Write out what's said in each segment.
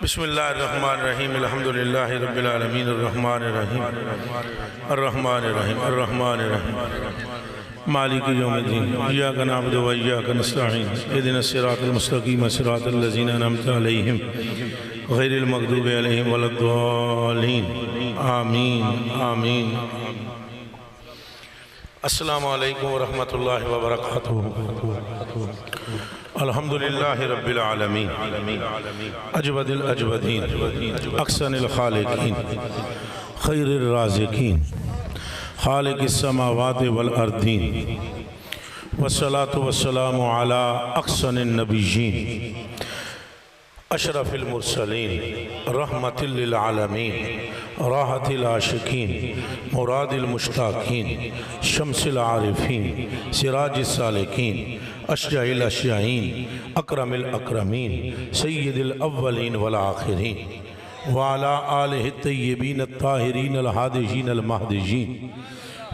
بسم اللہ الرحمن الرحیم الحمدللہ رب العالمین الرحمن الرحیم الرحمن الرحیم الرحمن الرحیم مالک یوم الدین ایاک نعبد و ایاک نستعین اهدنا الصراط المستقیم صراط الذین انعمت علیہم غیر المغضوب علیہم ولا الضالین آمین آمین۔ السلام علیکم ورحمۃ اللہ وبرکاتہ۔ الحمدللہ رب العالمین اجود الاجودین احسن الخالقین خیر الرازقین خالق السماوات والارضین والصلاة والسلام علی احسن النبیین اشرف المرسلین رحمت للعالمین راحت العاشقین مراد المشتاقین شمس العارفین سراج السالکین اشجع الاشجعین اکرم الاکرمین سید الاولین والآخرین وعلی آلہ الطیبین الطاہرین الہادجین المہدجین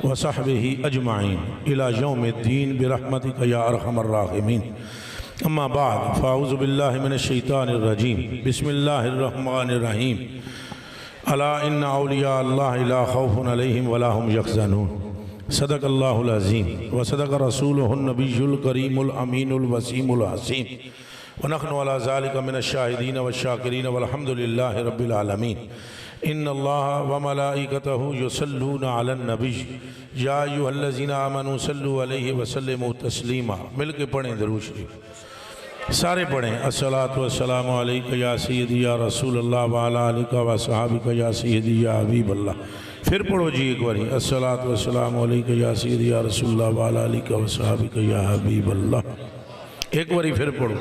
وصحبہ اجمعین الی یوم الدین برحمتک یا ارحم الراحمین۔ اما بعد فاعوذ باللہ من الشیطان الرجیم بسم اللہ الرحمن الرحیم۔ الا ان اولیاء اللہ لا خوف علیہم ولا هم یحزنون۔ صدق اللہ العظیم وصدق رسولہ النبی الکریم الامین الوسیم الحسیم ونحن علی ذلک من الشاہدین والشاکرین والحمدللہ رب العالمین۔ ان اللہ وملائکتہ یصلون علی النبی یا ایھا الذین آمنوا صلوا علیہ وسلموا تسلیما۔ مل کے پڑھیں درود شریف، سارے پڑھیں۔ الصلاۃ والسلام علیک یا سیدی یا رسول اللہ وعلی آلک وصحابک یا سیدی یا حبیب اللہ۔ پھر پڑھو جی ایک باری، الصلاۃ والسلام علیک یا سیدی یا رسول اللہ وعلی آلک وصحابک یا حبیب اللہ۔ ایک باری پھر پڑھو،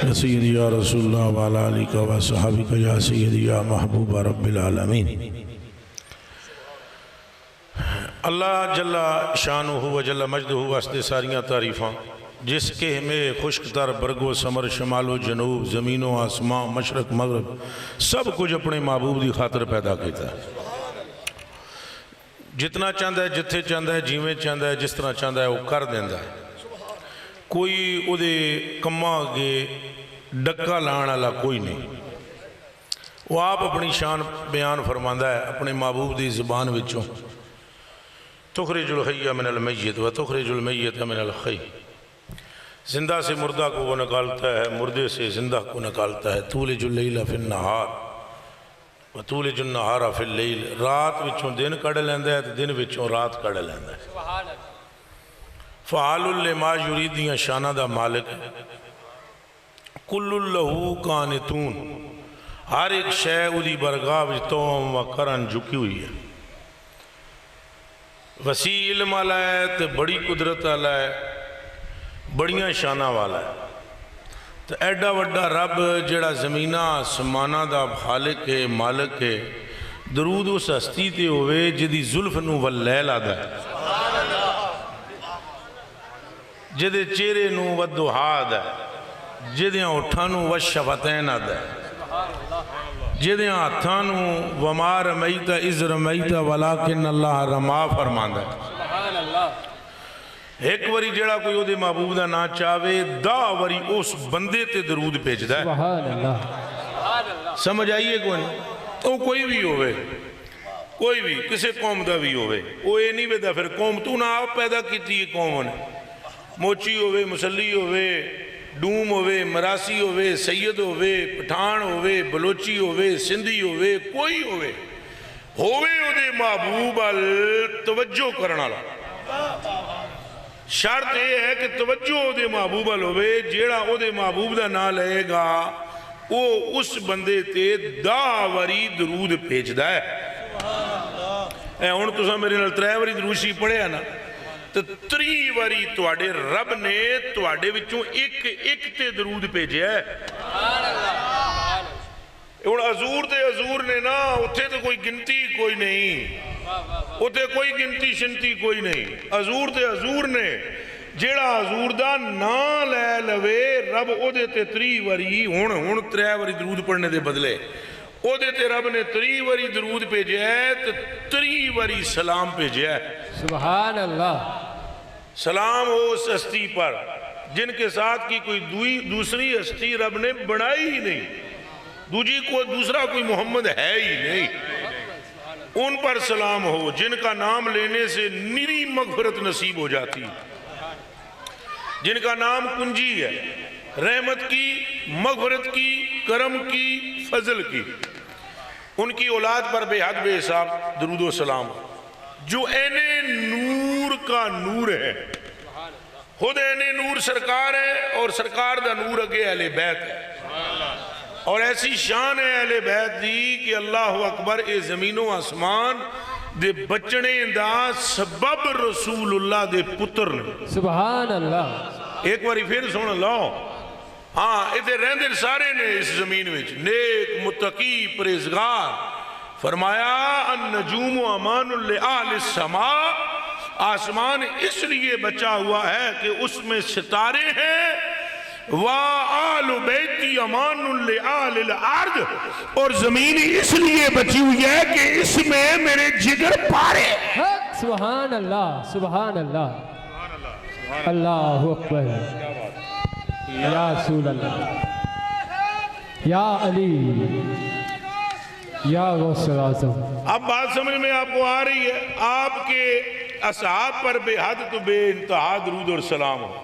یا سیدی یا رسول اللہ وعلی آلک وصحابک یا سیدی یا محبوب رب العالمین۔ اللہ جل شانہ و جل مجدہ واسطے ساریاں تعریفاں، جس کے ہمیں خشک تر برگ و ثمر شمال و جنوب زمین و آسمان مشرق مغرب سب کچھ اپنے محبوب دی خاطر پیدا کیتا ہے۔ جتنا چاہتا ہے، جتھے چاہتا ہے، جیویں چاہتا ہے، جس طرح چاہتا ہے وہ کر دینا ہے۔ کوئی او دے کما اگے ڈکا لان والا کوئی نہیں۔ وہ آپ اپنی شان بیان فرماندا ہے اپنے محبوب دی زبان وچوں، تخرج الحی من المیت و تخرج المیت من الحی۔ زندہ سے مردہ کو وہ نکالتا ہے، مردے سے زندہ کو نکالتا ہے۔ تولج اللیل فی النہار و تولج النہار فی اللیل۔ رات وچوں دن کڑ لیندا ہے تو دن وچوں رات کڑ لیندا ہے۔ فعال لما یرید دیاں شانہ دا مالک ہے۔ کل لہو قانتون، ہر ایک شے اودی برگاہ وچ توم و کرن جھکی ہوئی ہے۔ وسیع علم والا ہے تے بڑی قدرت والا ہے، بڑیاں شانہ والا ہے۔ تو ایڈا وڈا رب جڑا زمینہ آسمانہ دا خالق ہے، مالک ہے، درود اس ہستی تے ہوئے جدی زلف نو واللیل آدھا ہے، جدے چہرے نو والدہا آدھا ہے، جدے اٹھاں نو والشفتین آدھا ہے، جدے ہاتھاں نو وما رمیت اذ رمیت ولکن اللہ رما فرماندا ہے۔ ایک وری جڑا کوئی او دے محبوب دا نا چاہوے، دا وری اس بندے تے درود بھیجدا ہے۔ سبحان اللہ۔ سمجھ آئیے کوئی نہیں؟ تو کوئی بھی ہوئے، کوئی بھی کسے قوم دا بھی ہوئے، وہ یہ نہیں بیدا پھر قوم تو نہ آپ پیدا کیتی ہے قوم نے۔ موچی ہوئے، مسلی ہوئے، ڈوم ہوئے، مراسی ہوئے، سید ہوئے، پٹھان ہوئے، بلوچی ہوئے، سندھی ہوئے، کوئی ہوئے او دے محبوب توجہ کرنا لا۔ شرط یہ ہے کہ توجہ او دے محبوب ہوئے، جیڑا او دے محبوب دا نہ لے گا وہ اس بندے تے دا وری درود بھیجدا ہے۔ اے ہن تساں میرے نال 3 واری درود شریف پڑھیا نا، تو 3 واری تواڈے رب نے تواڈے وچوں ایک تے درود بھیجیا ہے۔ ہن حضور تے حضور نے نا، اتھے تو کوئی گنتی کوئی نہیں، اتھے کوئی گنتی شنتی کوئی نہیں۔ حضور تے حضور نے جیڑا حضور دا نا لے لوے رب او دے تے 3 واری، ہن 3 واری درود پڑھنے دے بدلے او دے تے رب نے 3 واری درود بھیجیا ہے تو 3 واری سلام بھیجیا ہے۔ سبحان اللہ۔ سلام ہو اس ہستی پر جن کے ساتھ کی کوئی دوسری ہستی رب نے بنائی ہی نہیں، دوسرا کوئی محمد ہے ہی نہیں، ان پر سلام ہو جن کا نام لینے سے نری مغفرت نصیب ہو جاتی، جن کا نام کنجی ہے رحمت کی، مغفرت کی، کرم کی، فضل کی، ان کی اولاد پر بے حد بے حساب درود و سلام، جو عین نور کا نور ہے، خود عین نور سرکار ہے، اور سرکار دا نور اگے اہل بیت ہے، اور ایسی شان ہے اہل بیت دی کہ اللہ اکبر اے زمین و آسمان دے بچنے دا سبب رسول اللہ دے پتر نے، سبحان اللہ، ایک باری پھر سن لو، ہاں ادھر رہندے سارے نے اس زمین وچ نیک متقی پرہیزگار، فرمایا النجوم امان لآل السماء، آسمان اس لیے بچا ہوا ہے کہ اس میں ستارے ہیں، وآل بیتی امان لآل الارض، اور زمین اس لیے بچی ہوئی ہے کہ اس میں میرے جگر پارے، سبحان اللہ، سبحان اللہ، اللہ اکبر، یا رسول اللہ، یا علی، یا غوث اعظم۔ اب بات سمجھ میں آپ کو آ رہی ہے، آپ کے اصحاب پر بے حد تو بے انتہا درود اور سلام ہو،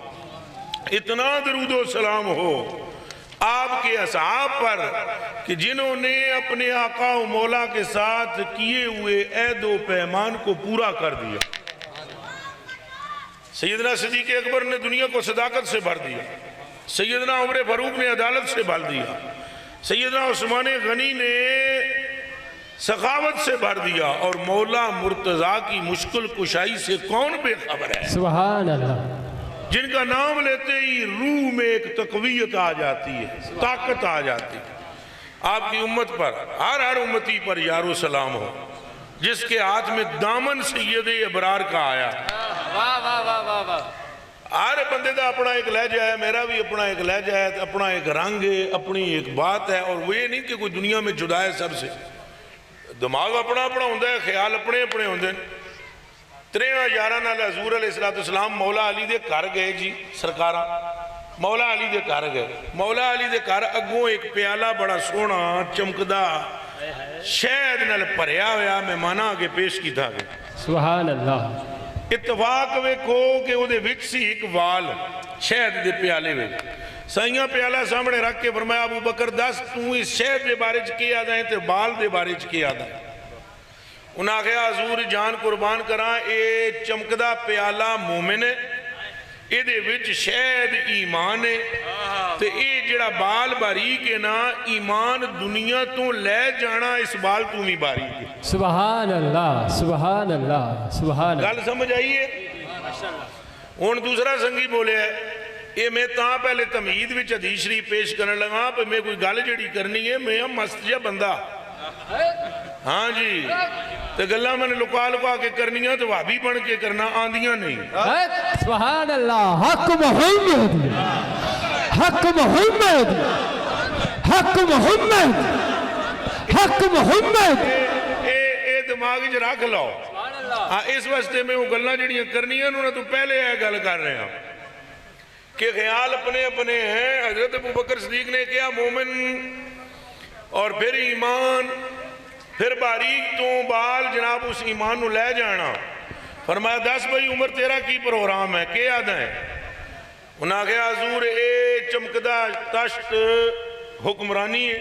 اتنا درود و سلام ہو آپ کے اصحاب پر کہ جنہوں نے اپنے آقا و مولا کے ساتھ کیے ہوئے عہد و پیمان کو پورا کر دیا۔ سیدنا صدیق اکبر نے دنیا کو صداقت سے بھر دیا، سیدنا عمر فاروق نے عدالت سے بھر دیا، سیدنا عثمان غنی نے سخاوت سے بھر دیا، اور مولا مرتضیٰ کی مشکل کشائی سے کون بے خبر ہے؟ سبحان اللہ، جن کا نام لیتے ہی روح میں ایک تقویت آ جاتی ہے، طاقت آ جاتی ہے۔ آپ کی امت پر، ہر امتی پر یار و سلام ہو، جس کے ہاتھ میں دامن سید ابرار کا آیا۔ ہر بندے دا اپنا ایک لہجہ ہے، میرا بھی اپنا ایک لہجہ ہے، اپنا ایک رنگ ہے، اپنی ایک بات ہے، اور وہ یہ نہیں کہ کوئی دنیا میں جدا ہے سب سے، دماغ اپنا اپنا ہوندہ ہے، خیال اپنے اپنے ہوندے ہیں۔ 13 نال حضور علیہ السلام مولا علی دے گھر گئے جی سرکارہ، مولا علی دے گھر گئے، مولا علی دے گھر اگوں ایک پیالہ بڑا سونا چمکدا شہد نال بھریا ہویا مہماناں آگے پیش کیتا گیا۔ سبحان اللہ، اتفاق ویکھو کہ وہ دے وچ سی ایک وال شہد دے پیالے وچ، سائیاں پیالہ سامنے رکھ کے فرمایا ابو بکر دس تو اس شہد دے بارے چ کی آدھا ہے تے بال دے بارے چ کی آدھا ہے؟ انہاں کہا حضور جان قربان کراں اے چمکدا پیالہ مومن ہے، اے دے وچ شہد ایمان ہے، تے اے جڑا بال باریک ہے نا ایمان دنیا تو لے جانا اس بال تو بھی باریک ہے۔ سبحان اللہ، سبحان اللہ، سبحان اللہ، گل سمجھ آئیے؟ ہن دوسرا سنگی بولے ہے، اے میں تاں پہلے تمہید وچ حدیث شریف پیش کرنے لگا پہ میں کوئی گل جڑی کرنی ہے، میں مست جا بندہ، ہاں جی تے گلہ میں نے لکا لکا کے کرنی ہے تو وابی بن کے کرنا آندیاں نہیں۔ سبحان اللہ، حق محمد، حق محمد، حق محمد، حق محمد، اے دماغ جو رکھ لو، اس واسطے میں وہ گلہ جڑیاں کرنی ہیں انہوں نے تو پہلے ہے گل کر رہے ہیں کہ خیال اپنے اپنے ہیں۔ حضرت ابو بکر صدیق نے کیا مومن اور پھر ایمان، پھر باریک تو بال جناب اس ایمان نو لے جانا۔ فرمایا دس بھائی عمر تیرا کی پروگرام ہے، کیا آدھا ہے؟ انہاں کہا حضور اے چمکدہ تشت حکمرانی ہے،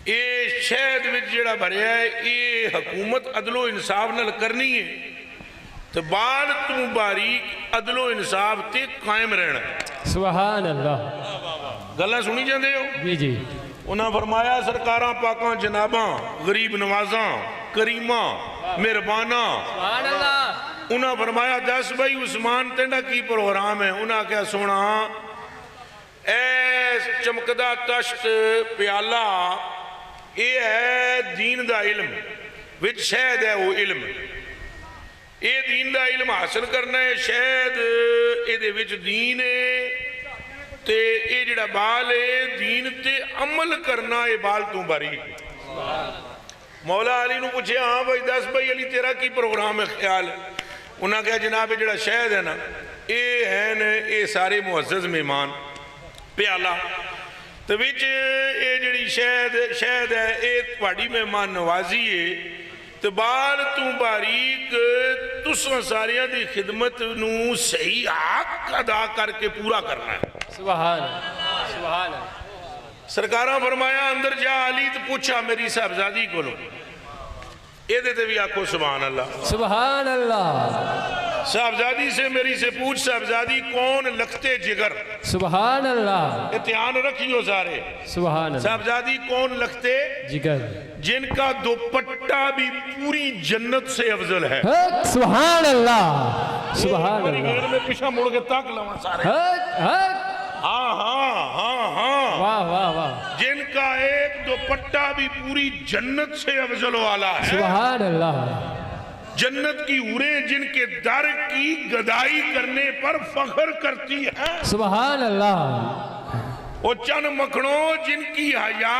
اے شہد وچ جڑا بھریا ہے، اے حکومت عدل و انصاف نال کرنی ہے، تو بال تو باریک عدل و انصاف تے قائم رہنا۔ سبحان اللہ، گلہ سنی جاندے ہو؟ جی جی، انہاں فرمایا سرکاراں پاکاں جناباں غریب نوازاں کریماں مہرباناں، انہاں فرمایا دس بھائی عثمان تینڈا کی پروگرام ہے؟ انہاں کیا سونا اے چمکدہ تشت پیالہ اے ہے دین دا علم وچ شہد ہے وہ علم، اے دین دا علم حاصل کرنا ہے، شہد اے دے وچ دین ہے، تے اے جڑا بال ہے دین تے عمل کرنا اے بال تو باریک۔ مولا علی نو پوچھے ہاں بھائی دس بھائی علی تیرا کی پروگرام ہے خیال ہے؟ انہاں کہا جناب جڑا شہد ہے نا یہ ہیں یہ سارے معزز مہمان پیالہ تو وچ یہ جڑی شہد ہے یہ تہاڈی مہمان نوازی ہے تو بال تو باریک تساں ساریاں دی خدمت نو صحیح حق ادا کر کے پورا کرنا ہے. سبحان اللہ سبحان اللہ. سرکاراں فرمایا اندر جا علی تو پوچھا میری صاحبزادی کو لو یہ دیتے بھی آکھو سبحان اللہ سبحان اللہ. صاحبزادی سے میری سے پوچھ صاحبزادی کون لگتے جگر. سبحان اللہ. دھیان رکھیو سارے. سبحان اللہ. صاحبزادی کون لگتے جگر جن کا دوپٹہ بھی پوری جنت سے افضل ہے. سبحان اللہ سبحان اللہ. میں پیچھا مڑ کے تاک لواں سارے. ہاں ہاں ہاں ہاں واہ واہ واہ. جن کا ایک دوپٹہ بھی پوری جنت سے افضل والا ہے. سبحان اللہ. جنت کی حوریں جن کے در کی گدائی کرنے پر فخر کرتی ہے. سبحان اللہ. وہ چند مکھنوں جن کی حیا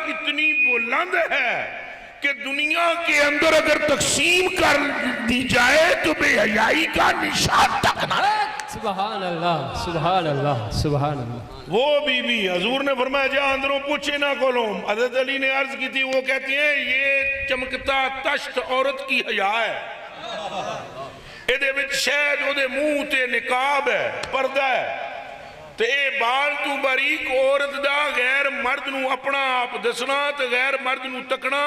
اتنی بلند ہے کہ دنیا کے اندر اگر تقسیم کر دی جائے تو بے حیائی کا نشان تک نہ ہے. سبحان اللہ سبحان اللہ سبحان اللہ. وہ بی بی حضور نے فرمایا جا اندروں پوچھے نہ کولوں. حضرت علی نے عرض کی تھی وہ کہتی ہیں یہ چمکتا تشت عورت کی حیا ہے. اے دے وچ شاید او دے منہ تے نقاب ہے پردہ ہے تے اے بال تو باریک عورت دا غیر مرد نو اپنا آپ دسنا تے غیر مرد نو تکنا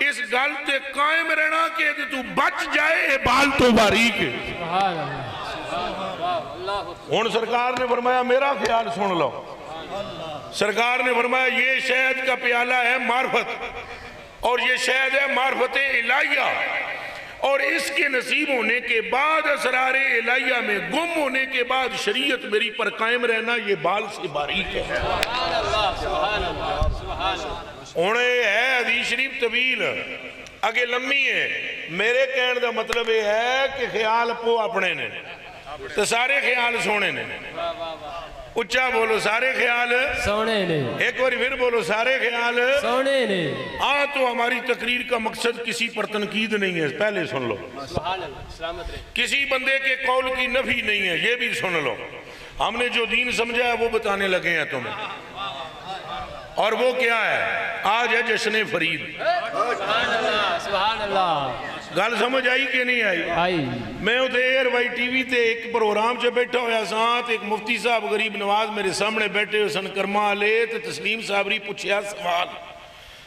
اس گل تے قائم رہنا کہ تو بچ جائے اے بال تو باریک ہے. سبحان اللہ. ہن سرکار نے فرمایا میرا خیال سن لو. سرکار نے فرمایا یہ شہد کا پیالہ ہے معرفت اور یہ شہد ہے معرفت الہیہ اور اس کے نصیب ہونے کے بعد اسرار الہیہ میں گم ہونے کے بعد شریعت میری پر قائم رہنا یہ بال سے باریک ہے. سبحان اللہ سبحان اللہ سبحان اللہ. انہیں ہے حدیث شریف طویل اگے لمبی ہے. میرے کہنے دا مطلب یہ ہے کہ خیال پو اپنے نے تو سارے خیال سونے نے. اچھا بولو سارے خیال سونے نے. ایک بار پھر بولو سارے خیال سونے نے. ہاں تو ہماری تقریر کا مقصد کسی پر تنقید نہیں ہے. پہلے سن لو. سبحان اللہ سلامت رہے. کسی بندے کے قول کی نفی نہیں ہے یہ بھی سن لو. ہم نے جو دین سمجھا ہے وہ بتانے لگے ہیں تمہیں اور وہ کیا ہے آج ہے جشن فرید. سبحان اللہ سبحان اللہ. گل سمجھ آئی کہ نہیں آئی؟ آئی. میں اتنے ایئر وائی ٹی وی تے ایک پروگرام چ بیٹھا ہویا ساتھ ایک مفتی صاحب غریب نواز میرے سامنے بیٹھے ہوئے سن کرما لے تے تسلیم صاحبری پوچھیا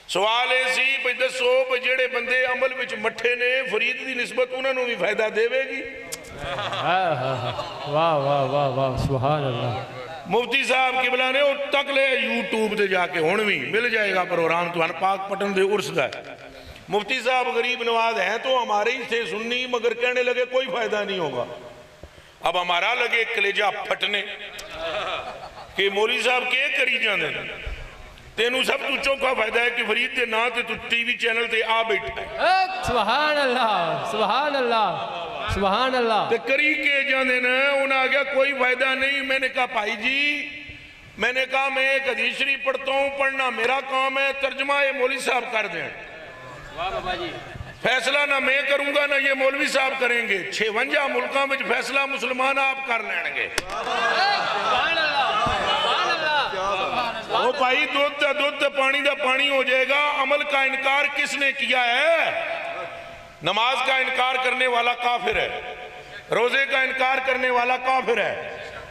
سوال ہے سی بھئی دسو بھئی جڑے بندے عمل وچ مٹھے نے فرید دی نسبت انہوں نے بھی فائدہ دے گی. واہ واہ واہ واہ سبحان اللہ. مفتی صاحب کی بلانے اور تک لے یوٹیوب تے جا کے ہون بھی مل جائے گا پروگرام تو پاک پٹن دے عرس دا ہے. مفتی صاحب غریب نواز ہیں تو ہمارے ہی تھے سننی مگر کہنے لگے کوئی فائدہ نہیں ہوگا. اب ہمارا لگے کلیجہ پھٹنے کہ مولوی صاحب کے کری جانے تینوں سب تو چوکھا فائدہ ہے کہ فرید دے نا تے تو ٹی وی چینل تے آ بیٹھا ہے. سبحان اللہ سبحان اللہ سبحان اللہ. تے کری کے جانے نا انہاں آگیا کوئی فائدہ نہیں. میں نے کہا بھائی جی میں نے کہا میں ایک حدیث شریف پڑھتا ہوں پڑھنا میرا کام ہے ترجمہ یہ مولوی صاحب کر دیں. فیصلہ نہ میں کروں گا نہ یہ مولوی صاحب کریں گے. 56 ملکوں میں فیصلہ مسلمان آپ کر لیں گے. وہ بھائی دودھ دا دودھ دا پانی دا پانی ہو جائے گا. عمل کا انکار کس نے کیا ہے؟ نماز کا انکار کرنے والا کافر ہے. روزے کا انکار کرنے والا کافر ہے.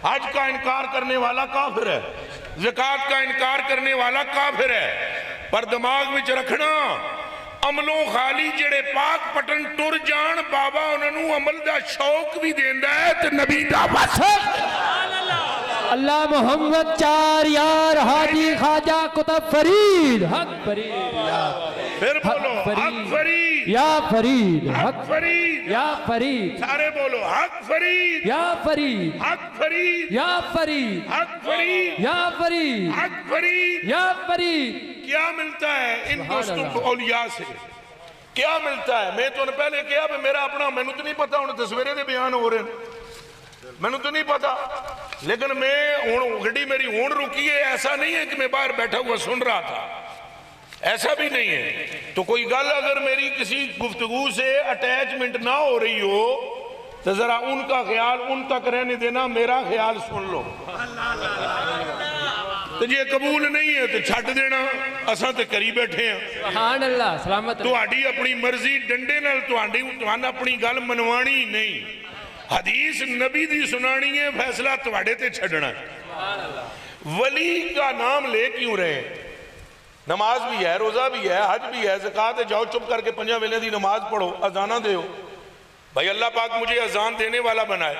حج کا انکار کرنے والا کافر ہے. زکوٰۃ کا انکار کرنے والا کافر ہے. پر دماغ میں رکھنا عملوں خالی جڑے پاک پٹن ٹر جان بابا انہوں عمل دا شوق بھی دیندہ ہے تو نبی دا واسط. اللہ محمد چار یار حاجی خواجہ کتب فرید حق فرید. پھر بولو حق فرید یا فرید حق فرید یا فرید. سارے بولو حق فرید یا فرید حق فرید یا فرید حق فرید یا فرید حق فرید. یا فرید. کیا ملتا ہے ان دوستوں اولیاء سے؟ کیا ملتا ہے؟ میں تو نے پہلے کیا میرا اپنا میں نے تو نہیں پتا انہیں تصویریں دے بیان ہو رہے ہیں میں نے تو نہیں پتا لیکن میں گھڑی میری ہون رکی ہے. ایسا نہیں ہے کہ میں باہر بیٹھا ہوا سن رہا تھا ایسا بھی نہیں ہے. تو کوئی گل اگر میری کسی گفتگو سے اٹیچمنٹ نہ ہو رہی ہو تو ذرا ان کا خیال ان تک رہنے دینا، میرا خیال سن لو۔ تو جے قبول نہیں ہے تو چھٹ دینا، اساں تے کری بیٹھے ہیں۔ سبحان اللہ، سلامت رہو۔ تہاڈی اپنی مرضی ڈنڈے نال تہاڈی اپنی گل منوانی نہیں، حدیث نبی دی سنانی ہے، فیصلہ تہاڈے تے چھڈنا ہے۔ ولی کا نام لے کیوں رہے ہیں؟ نماز بھی ہے، روزہ بھی ہے، حج بھی ہے، زکوٰۃ ہے، جاؤ چپ کر کے 5 ویلے دی نماز پڑھو، اذاناں دیو۔ بھائی اللہ پاک مجھے اذان دینے والا بنائے،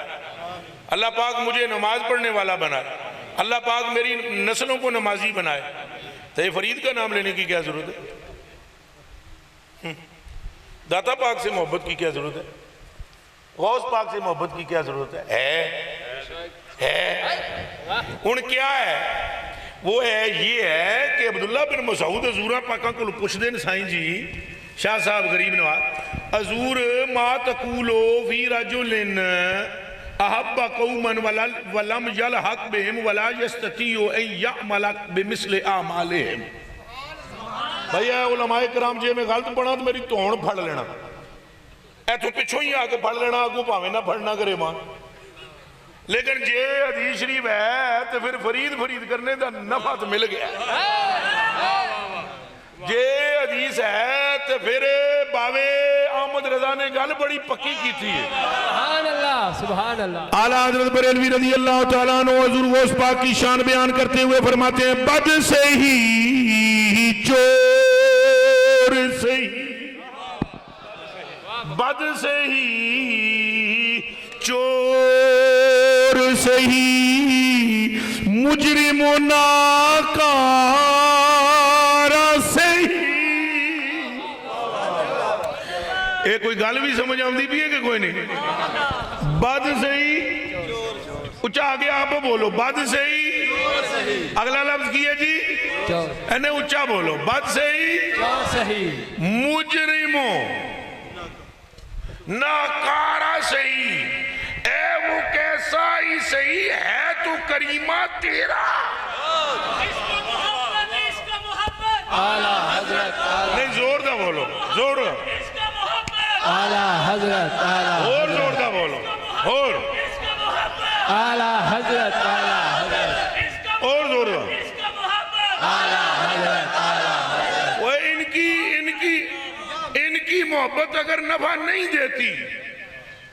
اللہ پاک مجھے نماز پڑھنے والا بنائے، اللہ پاک میری نسلوں کو نمازی بنائے، تو یہ فرید کا نام لینے کی کیا ضرورت ہے؟ داتا پاک سے محبت کی کیا ضرورت ہے؟ غوث پاک سے محبت کی کیا ضرورت ہے؟ ان کیا ہے؟ وہ ہے یہ ہے کہ عبداللہ بن مسعود حضوراں پاکاں کو پوچھ دیں سائیں جی شاہ صاحب غریب نواز، حضور ما تقولو فی رجل احب قوما ولم یلحق بهم ولا یستطیع ان یعمل بمثل اعمالهم۔ بھائی اے علماء کرام جی میں غلط پڑھا تو میری توڑ پھڑ لینا، اے تو پچھوں ہی آکے پڑھ لینا، آگو پاویں نہ پڑھنا کرے مان، لیکن جے حدیث شریف ہے تو پھر فرید کرنے دا نفع تو مل گیا۔ جے حدیث ہے تو پھر باوے احمد رضا نے گل بڑی پکی کی تھی۔ سبحان اللہ، سبحان اللہ۔ اعلیٰ حضرت بریلوی رضی اللہ تعالیٰ عنہ حضور غوث پاک کی شان بیان کرتے ہوئے فرماتے ہیں بد سے ہی چور سے ہی، بد سے ہی چور سے ہی، مجرم و ناکار سے ہی۔ ایک کوئی گل بھی سمجھ آمدی بھی ہے کہ کوئی نہیں؟ بد سے ہی، اچھا آگے آپ بولو، بد سے ہی، اگلا لفظ کیا جی انہیں اچھا بولو، بد سے ہی، مجرموں ناکارہ سے ہی، اے وہ کیسا ہی صحیح ہے تو کریمہ تیرا۔ اعلیٰ حضرت، نہیں زور دا بولو، زور دا، اعلیٰ حضرت، اور زور دا بولو، اور اعلیٰ حضرت، اعلیٰ حضرت، اور زور دا۔ اعلیٰ حضرت، وہ ان کی محبت اگر نفع نہیں دیتی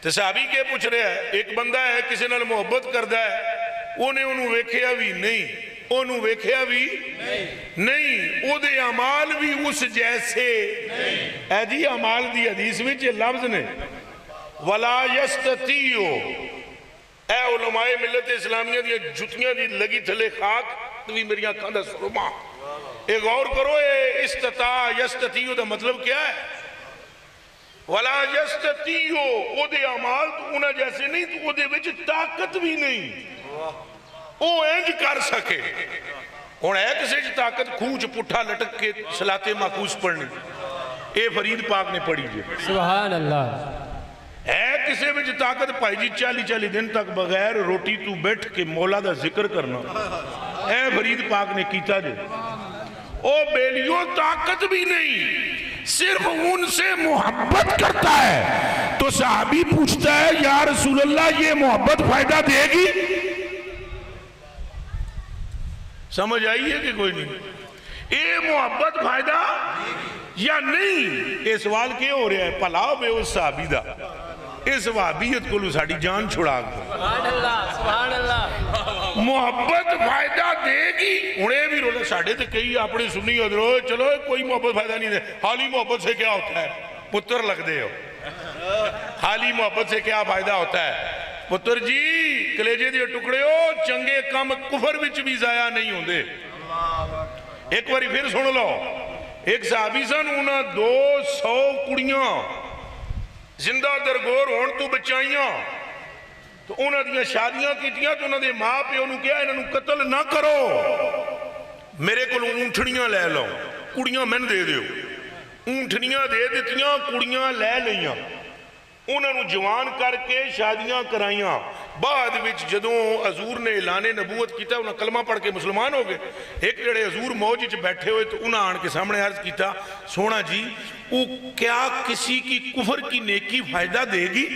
تو صحابی کے پوچھ رہے ہیں، ایک بندہ ہے کسی نال محبت کردہ ہے، انہوں ویکھیا بھی نہیں، او دے اعمال بھی اس جیسے، اے جی اعمال دی حدیث میں یہ لفظ نے ولا یستطیع، اے علماء ملت اسلامیہ دی جتیاں دی لگی تھلے خاک تو بھی میری آنکھاں دا سرما، ایک غور کرو اے استطاع یستطیع دا مطلب کیا ہے؟ ولا یستطیع، او دے اعمال تو انہاں جیسے نہیں، تو او دے وچ طاقت بھی نہیں، او انج کر سکے۔ ہن ہے کسے وچ طاقت کھوچ پٹھا لٹک کے صلاۃ معکوس پڑھنی، اے فرید پاک نے پڑھی جی۔ سبحان اللہ۔ ہے کسے وچ طاقت پائی جی 40 دن تک بغیر روٹی تو بیٹھ کے مولا دا ذکر کرنا، اے فرید پاک نے کیتا جی۔ او بیلیوں طاقت بھی نہیں، صرف ان سے محبت کرتا ہے، تو صحابی پوچھتا ہے یا رسول اللہ یہ محبت فائدہ دے گی؟ سمجھ آئی ہے کہ کوئی نہیں؟ یہ محبت فائدہ یا نہیں؟ یہ سوال کیا ہو رہا ہے؟ پلاؤ بے اس صحابی دا، اس وحابیت کو ساڑی جان چھڑا گا۔ سبحان اللہ، سبحان اللہ۔ محبت فائدہ دے گی؟ انہیں بھی رولا ساڑھے تک کئی اپنے سنی ادھرو چلو کوئی محبت فائدہ نہیں دے، حالی محبت سے کیا ہوتا ہے؟ پتر لگ دے ہو، حالی محبت سے کیا فائدہ ہوتا ہے؟ پتر جی کلیجے دے ٹکڑے ہو، چنگے کم کفر وچ بھی ضائع نہیں ہوں دے۔ ایک باری پھر سن لو، ایک صحابی سن انہاں 200 کڑیاں زندہ درگور ہون تو بچائیاں، تو انہاں دیاں شادیاں کیتیاں، تو انہاں دے ماں پہ انہوں کیا انہوں قتل نہ کرو، میرے کو اونٹھنیاں لے لو، کڑیاں میں دے دیو، اونٹھنیاں دے دیتیاں، کڑیاں لے لیاں، انہوں نے جوان کر کے شادیاں کرائیاں۔ بعد وچ جدوں حضور نے اعلان نبوت کیتا، انہوں کلمہ پڑھ کے مسلمان ہو گئے۔ ایک جڑے حضور موج وچ بیٹھے ہوئے تو انہوں آن کے سامنے عرض کیتا، سونا جی وہ کیا کسی کی کفر کی نیکی فائدہ دے گی؟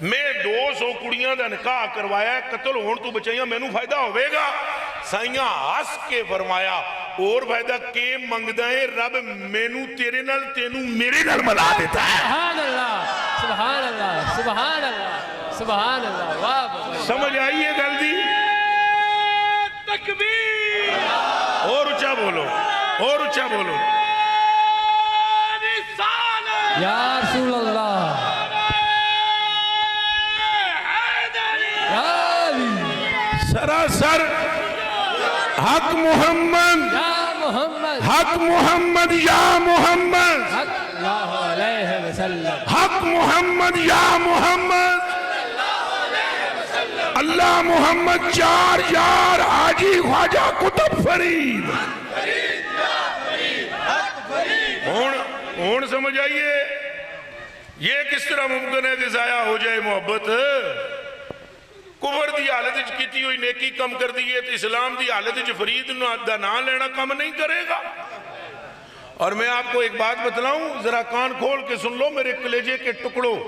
میں 200 کڑیاں دا نکاح کروایا ہے, قتل ہون تو بچائیاں میں نو فائدہ ہوئے گا. سائیاں ہس کے فرمایا اور فائدہ کے منگدہ ہے رب میں نو تیرے نال تینو میرے نال ملا دیتا ہے. سبحان اللہ سبحان اللہ سبحان اللہ سبحان اللہ. واہ سمجھ آئیے گل دی؟ تکبیر. اور اچھا بولو, اور اچھا بولو. یا رسول اللہ یا علی سراسر حق محمد, یا محمد حق محمد یا محمد, حق اللہ علیہ وسلم, حق محمد یا محمد, اللہ محمد چار یار حاجی خواجہ قطب فرید. ہون سمجھ آئیے یہ کس طرح ممکن ہے کہ ضائع ہو جائے محبت. کفر دی حالت وچ کیتی ہوئی نیکی کم کر دیئے تو اسلام دی حالت وچ فرید دا نام لینا کم نہیں کرے گا. اور میں آپ کو ایک بات بتلاؤں, ذرا کان کھول کے سن لو میرے کلیجے کے ٹکڑوں,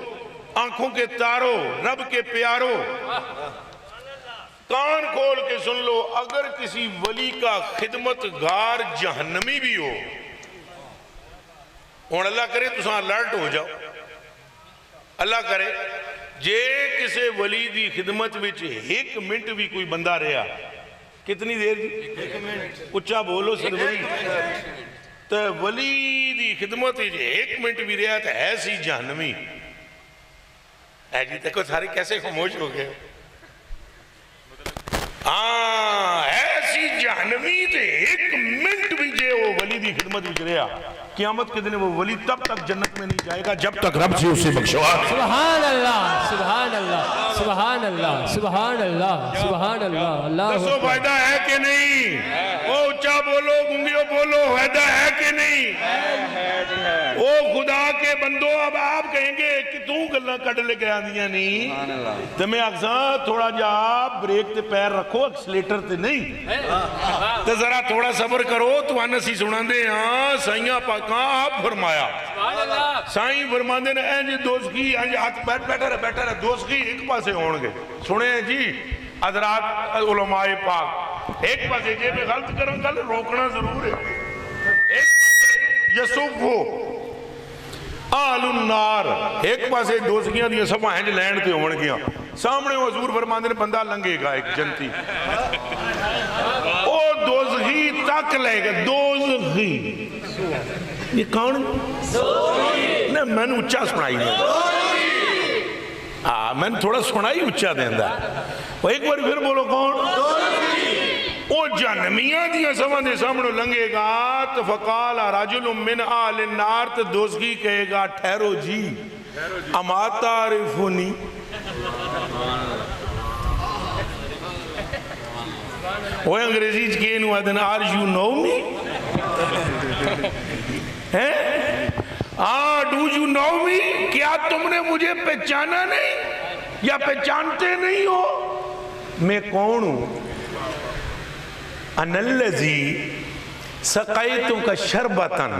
آنکھوں کے تاروں, رب کے پیاروں, کان کھول کے سن لو. اگر کسی ولی کا خدمت گار جہنمی بھی ہو, اور اللہ کرے تو ساں الرٹ ہو جاؤ, اللہ کرے جے کسے ولی دی خدمت وچ 1 منٹ بھی کوئی بندہ رہا, کتنی دیر دی؟ 1 منٹ. اچھا بولو سروری. تو ولی دی خدمت وچ 1 منٹ بھی رہا تو ایسی جہنمی ہے جی. دیکھو سارے کیسے خاموش ہو گئے. ہاں ایسی جہنمی تے 1 منٹ بھی جے وہ ولی دی خدمت وچ رہا, قیامت کے دن وہ ولی تب تک جنت میں نہیں جائے گا جب تک رب سے اسے بخشوا. سبحان اللہ سبحان اللہ سبحان اللہ سبحان اللہ سبحان اللہ. اللہ دسو فائدہ ہے کہ نہیں؟ او اچھا بولو, گنگیو بولو, فائدہ ہے کہ نہیں؟ او خدا کے بندو, اب آپ کہیں گے کہ تو گلنا کٹ لے کے آدیاں نہیں تو میں اکساں تھوڑا جا بریک تے پیر رکھو, ایکسلیٹر تے نہیں. تو ذرا تھوڑا صبر کرو, تو آنسی سنا دے. ہاں سائیاں پاکاں آپ فرمایا, سائیں فرماندے نے این جی دوستگی, این جی ہاتھ بیٹھا رہے دوستگی ایک پاسے ہونگے. سنیں جی حضرات علماء پاک, ایک پاسے جے میں غلط کروں گل روکنا ضرور ہے. ایک پاسے یسوف ہو آل النار, ایک پاسے دوستگیاں دیا سب ہنج لینڈ تے ہون گیا. سامنے حضور فرماندے نے بندہ لنگے گا ایک جنتی, او دوزخی تک لے گا. دوزخی یہ کون؟ نہیں میں نے اچھا سنائی نہیں, میں نے تھوڑا سنائی اچھا دیندہ. ایک بار پھر بولو کون؟ او جہنمیاں دیا سمجھے سامنے لنگے گا. تو فقال رجل من آل النار, تو دوزخی کہے گا ٹھہرو جی, اما تعرفونی, وہ انگریزی چکین ہوا دن are you know me, do you know me, کیا تم نے مجھے پہچانا نہیں یا پہچانتے نہیں ہو؟ میں کون ہوں؟ انا الذی سقیتک شربتن.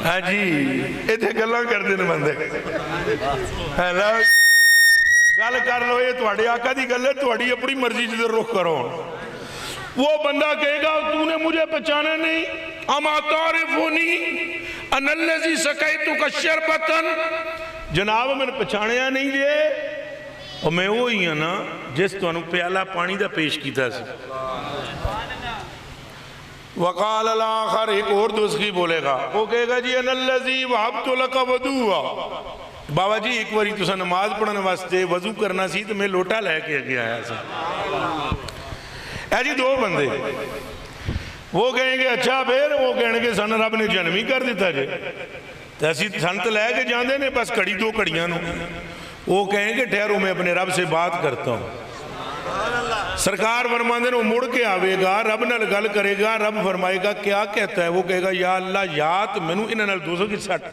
ہاں جی ایتھے گلاں کر دین بندے, گل کر لو, یہ تھوڑے آقا دی گل ہے, تھوڑی اپنی مرضی جدھر رخ کرو. وہ بندہ کہے گا تو نے مجھے پہچانا نہیں, اما تعرفونی انا الذی سقیتک شربتن, جناب میں نے پہچانیا نہیں جے, اور میں وہی ہوں نا جس تو انہوں پیالہ پانی دا پیش کیتا سی. وقال الاخر, ایک اور دوسری بولے گا, وہ کہے گا جی انا الذی وہبت لک ودوا, بابا جی ایک واری تسا نماز پڑھنے واسطے وضو کرنا سی تو میں لوٹا لے کے اگے آیا سا. اے جی دو بندے, وہ کہیں گے اچھا پھر, وہ کہیں گے سن رب نے جنمی کر دیتا جے, تو اسی سنت لے کے جاندے نے بس کڑی 2 کڑیاں نو. وہ کہیں گے ٹھہرو میں اپنے رب سے بات کرتا ہوں. سرکار فرماندے نے وہ مڑ کے آوے گا, رب نال گل کرے گا, رب فرمائے گا کیا کہتا ہے؟ وہ کہے گا یا اللہ یاد مینوں انہاں نال دوزخ کی سٹ,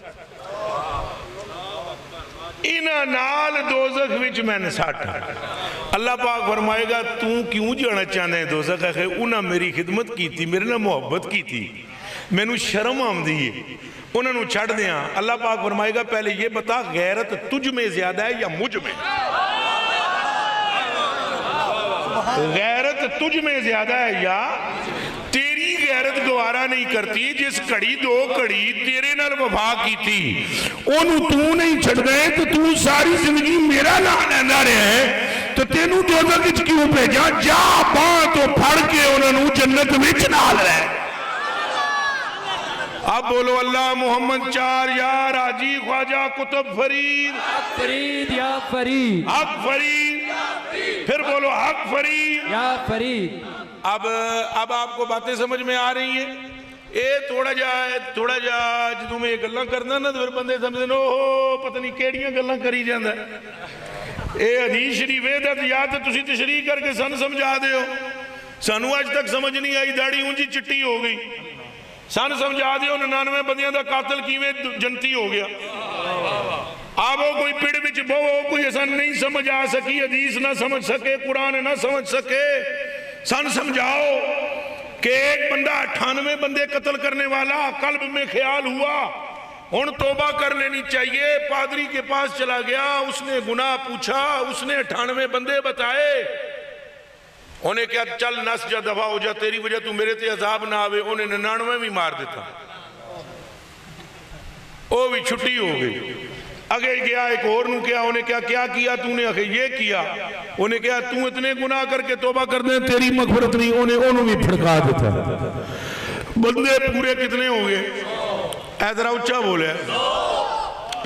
انہاں نال دوزخ وچ میں نے سٹ. اللہ پاک فرمائے گا تو کیوں جانا چاہنے ہیں دوزخ؟ انہاں میری خدمت کی تھی, میرے نال محبت کی تھی, مینوں شرم آمدی ہے, انہوں نے چھڑ دیا. اللہ پاک فرمائے گا پہلے یہ بتا غیرت تجھ میں زیادہ ہے یا مجھ میں؟ غیرت تجھ میں زیادہ ہے یا تیری غیرت گوارا نہیں کرتی جس کڑی دو کڑی تیرے نال وفا کی تھی انہوں تو نہیں چھڑ گئے تو تو ساری زندگی میرا نام لینا رہے ہیں تو تینوں دوزخ وچ کیوں بھیجا؟ جا باں تو پھڑ کے انہوں نے جنت وچ نال رہے. اب بولو اللہ محمد چار یار حاجی خواجہ قطب فرید حق فرید یا فرید حق فرید پھر بولو حق فرید یا فرید. اب آپ کو باتیں سمجھ میں آ رہی ہیں. اے تھوڑا جا جدوں میں یہ گلاں کرنا نا تو پھر بندے سمجھتے ہیں اوہ پتہ نہیں کیڑیاں گلاں کری جاندا ہے. اے حدیث شریف ہے تے یا تے تسی تشریح کر کے سن سمجھا دے ہو. سانو اج تک سمجھ نہیں آئی داڑھی اونجی چٹی ہو گئی. سن سمجھا دے ہو 99 بندیاں دا قاتل کیویں جنتی ہو گیا. آپ کوئی پیڑ وچ بہو کوئی ایسا نہیں سمجھ آ سکی حدیث نہ سمجھ سکے قرآن نہ سمجھ سکے. سن سمجھاؤ کہ ایک بندہ 98 بندے قتل کرنے والا قلب میں خیال ہوا ہن توبہ کر لینی چاہیے. پادری کے پاس چلا گیا اس نے گناہ پوچھا اس نے 98 بندے بتائے. انہیں کیا چل نس جا دفع ہو جا تیری وجہ تو میرے تے عذاب نہ آوے. انہیں 99 بھی مار دیتا وہ بھی چھٹی ہو گئی. اگے گیا ایک اور نو کیا انہیں کیا کیا تو نے اکھے یہ کیا. انہیں کیا تو اتنے گناہ کر کے توبہ کر دیں تیری مغفرت نہیں. انہوں بھی پھڑکا دیتا. بندے پورے کتنے ہو گئے؟ اے ذرا اچھا بولے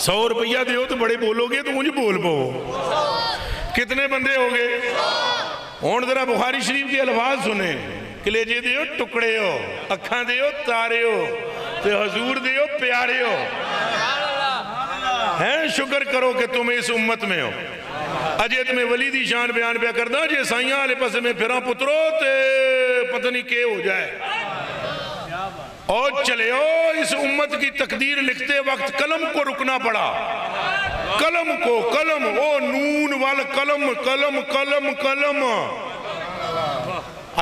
100 روپیہ دیو تو بڑے بولو گے تو مجھے بول پاؤ. کتنے بندے ہو گئے؟ ہون ذرا بخاری شریف کے الفاظ سنیں. کلیجے دیو ٹکڑے ہو اکھاں دیو تارے ہو تے حضور دیو پیارے ہو. ہیں شکر کرو کہ تم اس امت میں ہو. اجے تمہیں ولی دی شان بیان پہ کردہ جے سائیاں آلے پس میں پھراں پترو تے پتہ نہیں کہ ہو جائے. اور چلے ہو اس امت کی تقدیر لکھتے وقت قلم کو رکنا پڑا. قلم کو قلم او نون وال قلم قلم قلم قلم.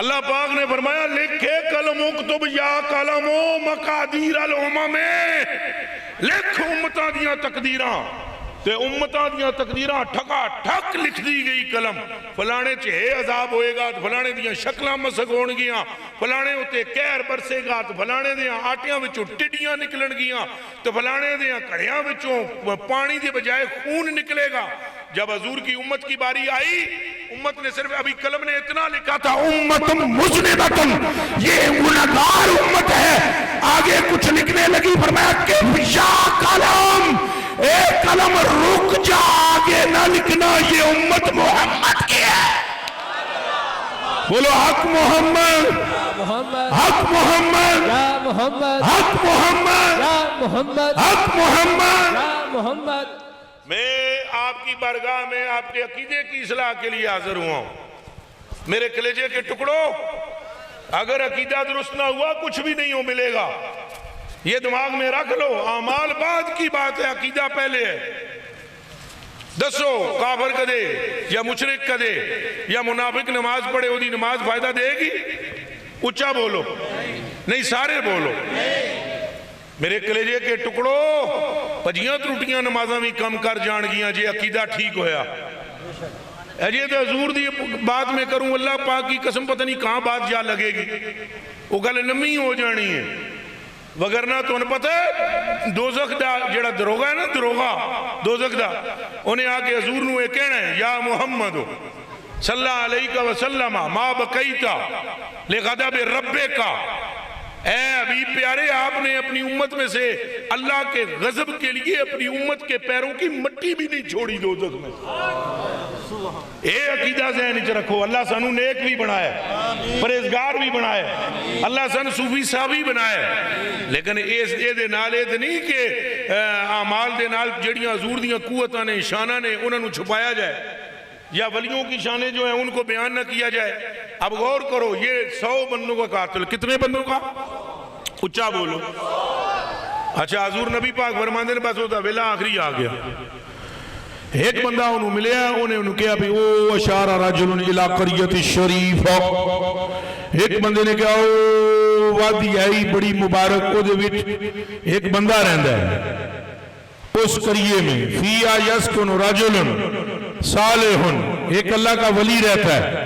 اللہ پاک نے فرمایا لکھے قلم اکتب یا قلم مقادیر الامم. لکھ امتاں دیاں تقدیراں تے امتاں دیاں تقدیراں ٹھکا ٹھک لکھ دی گئی قلم. فلانے چہے عذاب ہوئے گا تو فلانے دیاں شکلاں مسک ہون گیاں. فلانے ہوتے کہر برسے گا تو فلانے دیاں آٹیاں وچوں ٹڈیاں نکلن گیاں تو فلانے دیاں کڑیاں وچوں پانی دے بجائے خون نکلے گا. جب حضور کی امت کی باری آئی امت نے صرف ابھی قلم نے اتنا لکھا تھا امت مذنبۃ یہ گنہگار امت ہے. آگے کچھ لکھنے لگی فرمایا کہ یا قلم اے قلم رک جا آگے نہ لکھنا یہ امت محمد کی ہے. بولو حق محمد حق محمد حق محمد حق محمد. میں آپ کی بارگاہ میں آپ کے عقیدے کی اصلاح کے لیے حاضر ہوا ہوں. میرے کلیجے کے ٹکڑوں اگر عقیدہ درست نہ ہوا کچھ بھی نہیں ہو ملے گا. یہ دماغ میں رکھ لو. اعمال بعد کی بات ہے عقیدہ پہلے ہے. دسو کافر کدے یا مشرک کدے یا منافق نماز پڑھے وہ دی نماز فائدہ دے گی؟ اچھا بولو نہیں سارے بولو. میرے کلیجے کے ٹکڑوں پجیاں تروٹیاں نمازاں بھی کم کر جان گیاں جے عقیدہ ٹھیک ہویا. اجے تو حضور دی بات میں کروں اللہ پاک کی قسم پتہ نہیں کہاں بات جا لگے گی وہ گل نمی ہو جانی ہے. وگرنہ تو انہیں پتہ ہے دوزخ دا جڑا دروغہ ہے نا دروغہ دوزخ دا انہیں آکے حضور نو یہ کہنا ہے یا محمد صلی اللہ علیہ وسلم ما بقیتا لغضب ربکا. اے ابھی پیارے آپ نے اپنی امت میں سے اللہ کے غضب کے لیے اپنی امت کے پیروں کی مٹی بھی نہیں چھوڑی دوزخ میں. اے عقیدہ ذہن وچ رکھو. اللہ سانو نیک بھی بنائے پرہیزگار بھی بنائے اللہ سانو صوفی صحابی بنائے. لیکن اے دے نال اے تے نہیں کہ اعمال دے نال جڑیاں حضور دیاں قوتاں نے شاناں نے انہاں نو چھپایا جائے یا ولیوں کی شانیں جو ہیں ان کو بیان نہ کیا جائے. اب غور کرو یہ 100 بندوں کا قاتل کتنے بندوں کا؟ اچھا بولو. اچھا حضور نبی پاک فرماندے نے بس ہوتا ویلا آخری آ گیا. ایک بندہ انہوں ملیا انہوں کہا بھی او اشارہ رجل الى قریت الشریف. ایک بندے نے کہا او وادی آئی بڑی مبارک او دے وچ ایک بندہ رہندا ہے اس قریے میں فیا یسکن رجل صالح ایک اللہ کا ولی رہتا ہے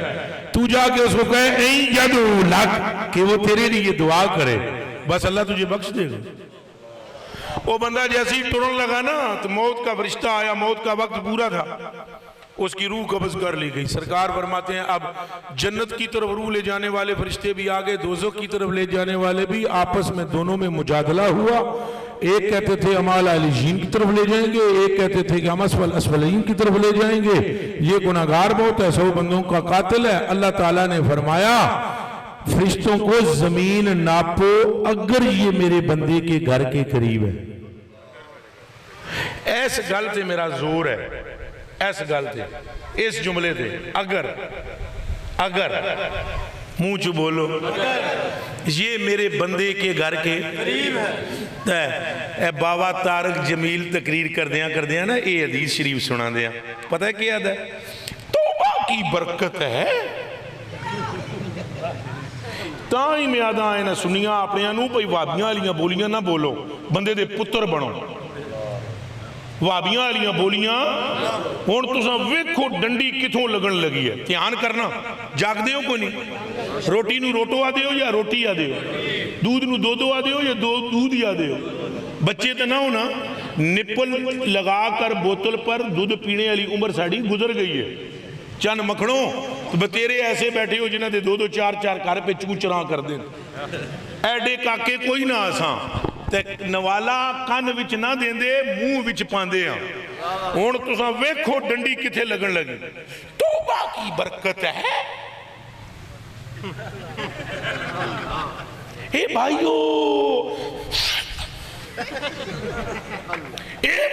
تو جا کے اس کو کہے این یدعو لک کہ وہ تیرے لیے دعا کرے بس اللہ تجھے بخش دے گا وہ بندہ جیسے ہی ٹرن لگا نا تو موت کا فرشتہ آیا موت کا وقت پورا تھا اس کی روح قبض کر لی گئی سرکار فرماتے ہیں اب جنت کی طرف روح لے جانے والے فرشتے بھی آگے دوزخ کی طرف لے جانے والے بھی آپس میں دونوں میں مجادلہ ہوا ایک کہتے تھے ہم اعلی علیین کی طرف لے جائیں گے ایک کہتے تھے کہ ہم اسفل اسفلین کی طرف لے جائیں گے یہ گناہگار بہت ہے 100 بندوں کا قاتل ہے اللہ تعالیٰ نے فرمایا فرشتوں کو زمین ناپو اگر یہ میرے بندے کے گھر کے قریب ہے ایس گل تے میرا زور ہے ایس گل تے اس جملے تے اگر منہ چو بولو یہ میرے بندے کے گھر کے قریب ہے اے بابا طارق جمیل تقریر کر دیا نا اے حدیث شریف سنا دیا پتہ ہے کیا ہے توبہ کی برکت ہے تاں ہی میں آدھا آئے نہ سنیا اپنے انو پئی وابیاں لیاں بولیاں نہ بولو بندے دے پتر بنو وابیاں لیاں بولیاں ہون تساں ویکھو ڈنڈی کتھوں لگن لگی ہے دھیان کرنا جاگ دیو کوئی نہیں روٹی نو روٹو آ دیو یا روٹی آ دیو دودھ نو دودھ آ دیو یا دودھ آ دیو بچے تو نہ ہونا نپل لگا کر بوتل پر دودھ پینے والی عمر ساڑی گزر گئی ہے چند مکھنوں تو بتیرے ایسے بیٹھے ہو جنہ دے 2-2 4-4 کار پہ چوچراں کر دیں ایڈے کاکے کوئی نہ آساں نوالا کان وچ نہ دیں دے منہ وچ پاندے ہیں ہون تساں ویکھو ڈنڈی کتھے لگن لگی توبہ کی برکت ہے اے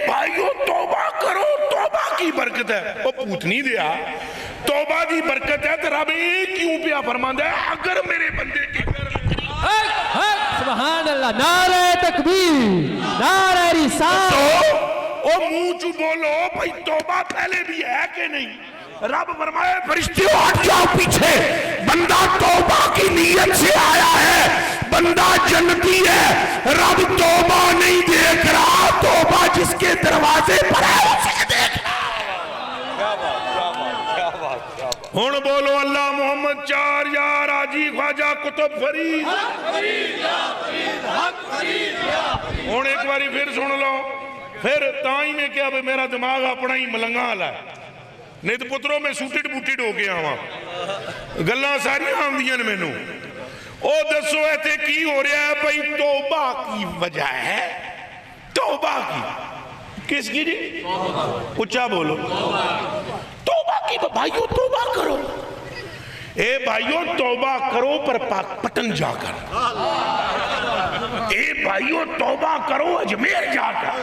بھائیو توبہ کرو توبہ کی برکت ہے وہ پوتنی دیا توبہ دی برکت ہے تو رب کیوں پیا فرماندہ ہے اگر میرے بندے کے سبحان اللہ نعرہ تکبیر نعرہ رسالت او منہ چو بولو بھئی توبہ پہلے بھی ہے کہ نہیں رب فرمائے فرشتیوں ہٹ جاؤ پیچھے بندہ توبہ کی نیت سے آیا ہے بندہ جنتی ہے رب توبہ نہیں دیکھ رہا توبہ جس کے دروازے پر ہے اسے دیکھ رہا ہون بولو اللہ محمد 4 یار آجی خواجہ کتب فرید ہون ایک باری پھر سن لو پھر تائیں میں کیا میرا دماغ اپنا ہی ملنگا آلا ہے نہیں تو پتروں میں سوٹیڈ بوٹیڈ ہو گیا ہوا گلہ ساری آم دیاں میں نو او دسو ایتے کی ہو رہا ہے بھئی توبہ کی وجہ ہے توبہ کی کس کی جی اچھا بولو توبہ کی بھائیو توبہ کرو اے بھائیو توبہ کرو پر پٹن جا کر اے بھائیو توبہ کرو اجمیر جا کر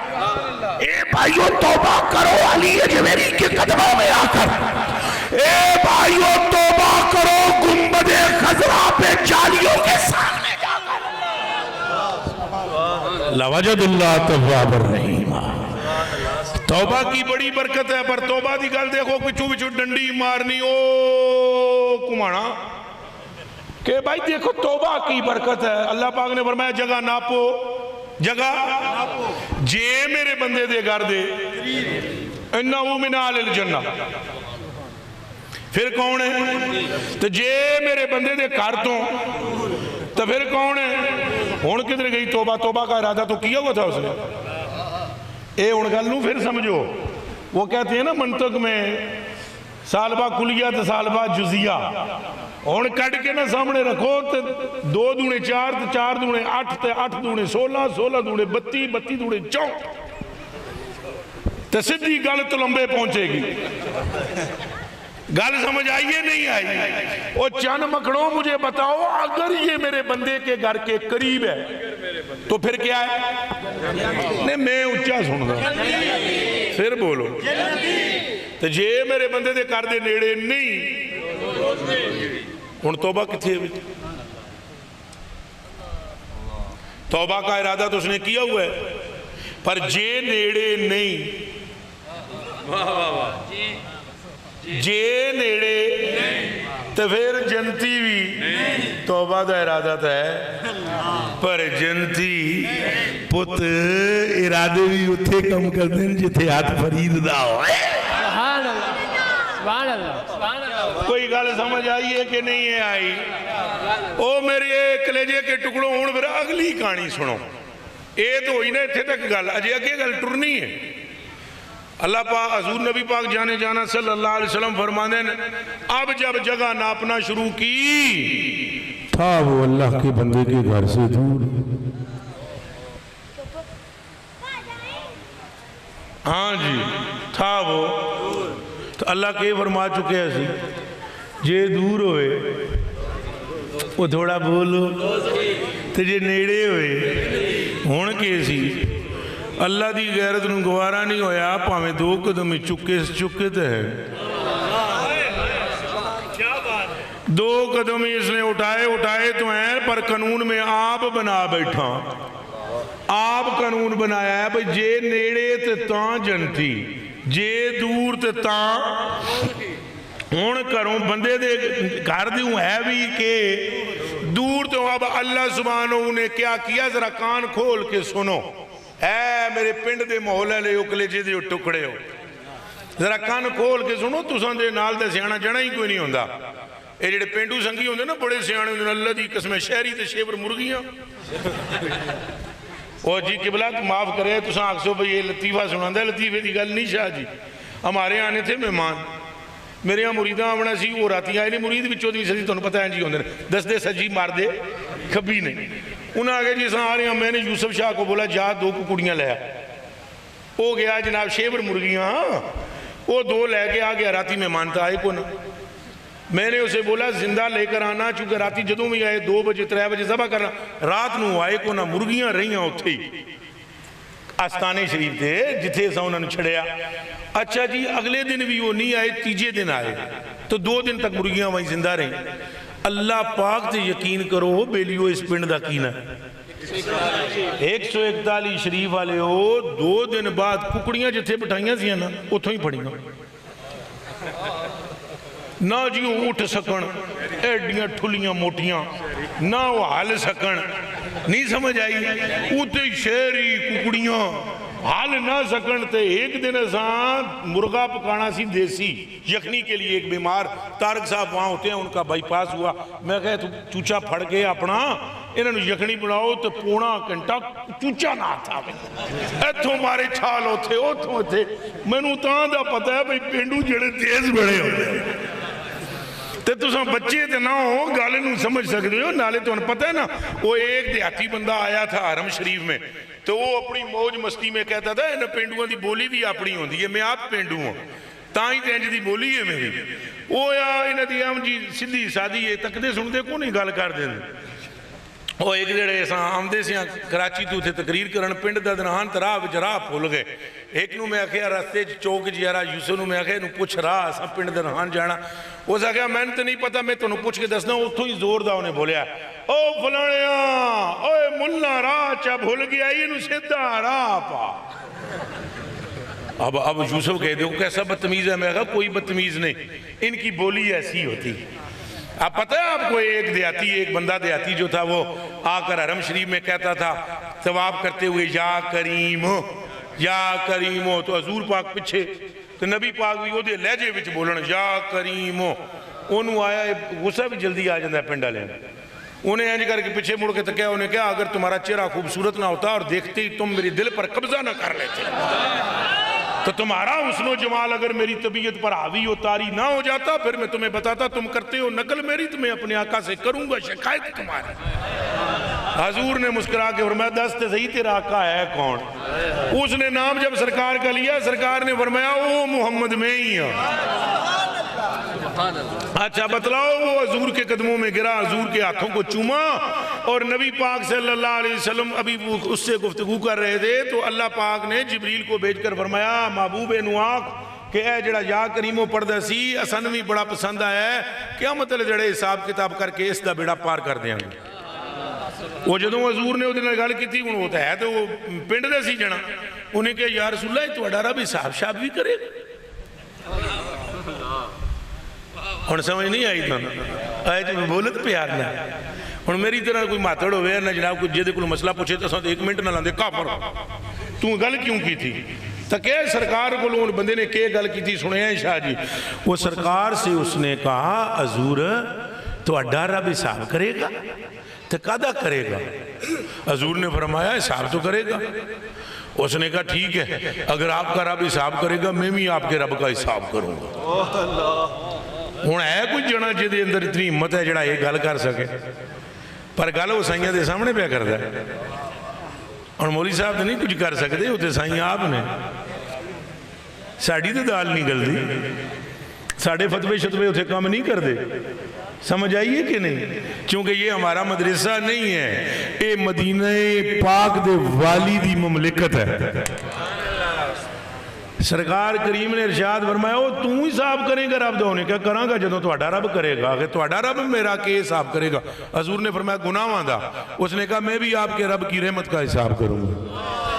اے بھائیو توبہ کرو علی اجمیری کے قدموں میں آ کر اے بھائیو توبہ کرو گنبد خضرا پہ جالیوں کے سامنے جا کر لوجد اللہ تواب الرحیم توبہ کی بڑی برکت ہے پر توبہ دی گل دیکھو پچھو پچھو ڈنڈی مارنی او کمانا کہ بھائی دیکھو توبہ کی برکت ہے اللہ پاک نے فرمایا جگہ ناپو جگہ جے میرے بندے دے گھر دے انہو من آل الجنہ پھر کون ہے تو جے میرے بندے دے گھر تو پھر کون ہے ہون کدھر گئی توبہ کا ارادہ تو کیا ہوا تھا اس نے اے انگلوں پھر سمجھو وہ کہتے ہیں نا منطق میں سالبہ کلیہ تو سالبہ جزیہ ان کٹ کے نا سامنے رکھو تو 2 دونے 4 تو 4 دونے 8 تو 8 دونے 16 16 دونے 32 32 دونے 4 تو صدی گل تو لمبے پہنچے گی گل سمجھ آئیے نہیں آئی وہ چند مکھڑوں مجھے بتاؤ اگر یہ میرے بندے کے گھر کے قریب ہے تو پھر کیا ہے نہیں میں اچھا سن رہا پھر بولو تو جے میرے بندے دے گھر دے نیڑے نہیں ان توبہ کتھے ہے توبہ کا ارادہ تو اس نے کیا ہوا ہے پر جے نیڑے نہیں جے نیڑے تو پھر جنتی بھی توبہ دا ارادہ ہے، پر جنتی پت ارادے بھی اتھے کم کر دیں جتھے ہاتھ فرید دا ہوئے۔ سبحان اللہ، سبحان اللہ، سبحان اللہ۔ کوئی گل سمجھ آئی ہے کہ نہیں ہے آئی؟ او میرے کلیجے کے ٹکڑوں ہون پھر اگلی کہانی سنو۔ اے تو ہوئی نا اتھے تک گل، اجے اگے گل ٹرنی ہے۔ اللہ پاک حضور نبی پاک جانے جانا صلی اللہ علیہ وسلم فرمانے ہیں اب جب جگہ ناپنا شروع کی تھا وہ اللہ کے بندے کے گھر سے دور، ہاں جی تھا وہ، تو اللہ کے فرما چکے ہیں سی جے دور ہوئے وہ تھوڑا بولو، تو جے نیڑے ہوئے ہون کے سی اللہ دی غیرت نو گوارا نہیں ہویا پاویں 2 قدم چکے تے ہے 2 قدم اس نے اٹھائے تو ہیں، پر قانون میں آپ بنا بیٹھا، آپ قانون بنایا ہے بھئی جے نیڑے تے تاں جنتی، جے دور تے تاں ہون کروں بندے دے گھر دیوں ہے بھی کہ دور تو اب اللہ سبحانہ نے کیا کیا، ذرا کان کھول کے سنو اے میرے پنڈ دے محلے لے اکلے جے دے ٹکڑے ہو، ذرا کان کھول کے سنو، تساں دے نال دے سیانا جنا ہی کوئی نہیں ہوندا، اے جڑے پینڈو سنگی ہوندے نا بڑے سیانے ہوندے اللہ دی قسم شہری تے شیور مرغیاں او جی قبلہ معاف کرے تساں آکسو بھئی یہ لطیفہ سناندہ ہے، لطیفے دی گل نہیں شاہ جی، ہمارے آنے تھے مہمان، میرے یہاں مریداں آمنا سی وہ راتی آئے نہیں، مرید بھی 14 صدی تو انہوں پتہ ہے جی ہوندے دس دے سجی مار دے کبھی نہیں، انہوں آگے جی ساں آ رہے ہیں، میں نے یوسف شاہ کو بولا جا 2 ککڑیاں لیا، وہ گیا جناب شیور مرغیاں، وہ 2 لے کے آ گیا، راتی مہمان تا آئے کو نا، میں نے اسے بولا زندہ لے کر آنا، چونکہ راتی جدوں میں آئے 2 بجے 3 بجے ذبح کرنا، رات نو آئے کو نا مرغیاں رہیاں اتھے ہی آستانے شریف تھے جتھے سا انہوں نے چھڑیا، اچھا جی اگلے دن بھی وہ نہیں آئے، تیجے دن آئے تو 2 دن تک مرغیاں وہیں زندہ رہیں، اللہ پاک تے یقین کرو بیلیو اس پنڈ دا کینا 141 شریف والے ہو 2 دن بعد ککڑیاں جتھے بٹھائیاں سی نا اتھوں ہی پڑھیاں نہ جی وہ اٹھ سکن ایڈیاں ٹھلیاں موٹیاں نہ وہ حال سکن، نہیں سمجھ آئی، اوتے شہری ککڑیاں حال نہ سکن تے ایک دن اساں مرغا پکانا سی دیسی یخنی کے لیے، ایک بیمار تارک صاحب وہاں ہوتے ہیں، ان کا بائی پاس ہوا، میں کہا تو چوچا پھڑ کے اپنا انہوں یخنی بناؤ تو 1.5 گھنٹہ چوچا نہ تھا، ایتھوں مارے چھال ہوتے اتھوں تھے، میں نو تاں دا پتہ ہے بھئی پینڈو جڑے تیز بڑے ہوتے ہیں تے تساں بچے تے نہ ہو گالے نو سمجھ سکتے ہو، نالے تو انہیں پتہ ہے نا، وہ ایک دیہاتی بندہ آیا تھا حرم شریف میں، تو وہ اپنی موج مستی میں کہتا تھا انہیں پینڈوان دی بولی بھی اپنی ہوندی ہے، میں آپ پینڈو ہوں تاں ہی تینج دی بولی ہے میری، وہ یا انہیں دی ہم جی سدھی سادھی ہے تک دے سن دے کو نہیں گال کر دیں وہ ایک جڑے ایسا آمدے سے کراچی تو تھے تقریر کرن پنڈ دا دنہان تراہ وچ راہ پھول گئے، ایک نو میں آکھیا راستے چوک جیارا یوسف نو میں آکھیا نو پوچھ راہ سا پنڈ دنہان جانا، وہ سا کہا میں نے تو نہیں پتا میں تو نو پوچھ کے دسنا، اتھو ہی زور دا انہیں بولیا او فلانیاں اوے ملہ راہ چا بھول گیا یہ نو سیدھا راہ پا، اب یوسف کہہ دے کیسا بدتمیز ہے، میں کہا کوئی بدتمیز نہیں، ان کی بولی ایسی ہوتی، آپ پتہ ہے آپ کو ایک دیاتی ایک بندہ دیاتی جو تھا وہ آ کر حرم شریف میں کہتا تھا ثواب کرتے ہوئے یا کریمو، تو حضور پاک پچھے تو نبی پاک بھی وہ دے لہجے وچ بولن یا کریمو، انہوں آیا غصہ بھی جلدی آ جاندہ ہے پنڈا لینا، انہیں اینج کر کے پیچھے مڑ کے تکیا، انہیں کہا اگر تمہارا چہرہ خوبصورت نہ ہوتا اور دیکھتے ہی تم میری دل پر قبضہ نہ کر لیتے تو تمہارا حسن و جمال اگر میری طبیعت پر حاوی و طاری نہ ہو جاتا، پھر میں تمہیں بتاتا تم کرتے ہو نقل میری، تو میں اپنے آقا سے کروں گا شکایت تمہاری۔ حضور نے مسکرا کے فرمایا دست صحیح تیرا آقا ہے کون؟ اس نے نام جب سرکار کا لیا، سرکار نے فرمایا او محمد میں ہی ہوں۔ اچھا بتلاؤ، وہ حضور کے قدموں میں گرا، حضور کے ہاتھوں کو چوما، اور نبی پاک صلی اللہ علیہ وسلم ابھی اس سے گفتگو کر رہے تھے تو اللہ پاک نے جبریل کو بھیج کر فرمایا محبوب نواق کہ اے جڑا یا کریمو پڑھدا سی اسن بھی بڑا پسند آیا ہے، کیا مطلب جڑے حساب کتاب کر کے اس دا بیڑا پار کر دیں گے۔ وہ جدوں حضور نے وہ گل کی تھی انہوں ہوتا ہے تو وہ پنڈ دے سی جنا، انہیں کہ یا رسول اللہ تو اڈارا بھی صاحب شاب بھی کرے گا، ہوں سمجھ نہیں آئی تمہیں آئے تو بولت پیار نہ ہوں میری طرح کوئی ماتڑ ہوئے نہ جناب کوئی جیدے کوئی مسئلہ پوچھے تو ایک منٹ نہ لاندے کافر تو گل کیوں کی تھی تو کہ سرکار کو لوگ بندے نے کہ گل کی تھی سنے ہیں شاہ جی وہ سرکار سے اس نے کہا حضور تو اڈا رب حساب کرے گا تو قدہ کرے گا حضور نے فرمایا حساب تو کرے گا اس نے کہا ٹھیک ہے اگر آپ کا رب حساب کرے گا میں بھی آپ کے رب کا حساب کروں گا ہوں ہے کوئی جنا جہدے اندر اتنی ہمت ہے جڑا یہ گل کر سکے پر گل وہ سائیاں دے سامنے پہ کرتا ہے اور مولوی صاحب تو نہیں کچھ کر سکتے وہ تو سائیاں آپ نے ساڑی تو دال نہیں گلدی ساڑھے فتوے شتوے اتنے کام نہیں کر دے سمجھ آئیے کہ نہیں کیونکہ یہ ہمارا مدرسہ نہیں ہے یہ مدینہ پاک دے والی دی مملکت ہے سرکار کریم نے ارشاد فرمایا وہ تو حساب کریں گا رب دونے کیا کراں گا جدوں تہاڈا رب کرے گا کہ تہاڈا رب میرا کے حساب کرے گا حضور نے فرمایا گناہاں دا اس نے کہا میں بھی آپ کے رب کی رحمت کا حساب کروں گا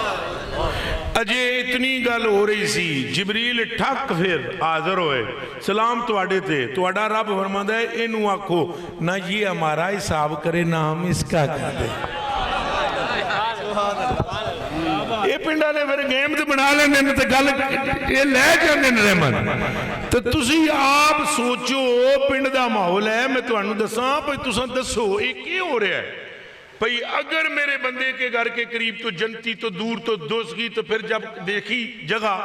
اجے اتنی گل ہو رہی سی جبریل ٹھک پھر حاضر ہوئے سلام تواڈے تے تواڈا رب فرماندا ہے اینو آکھو نہ یہ ہمارا حساب کرے نہ ہم اس کا کر دیں یہ پنڈا نے پھر گیم تے بنا لینے تے گل یہ لے جاندے نے رحمت تو تسی آپ سوچو پنڈ دا ماحول ہے میں تانوں دساں بھئی تساں دسو یہ کی ہو رہا ہے بھئی اگر میرے بندے کے گھر کے قریب تو جنتی تو دور تو دوستگی تو پھر جب دیکھی جگہ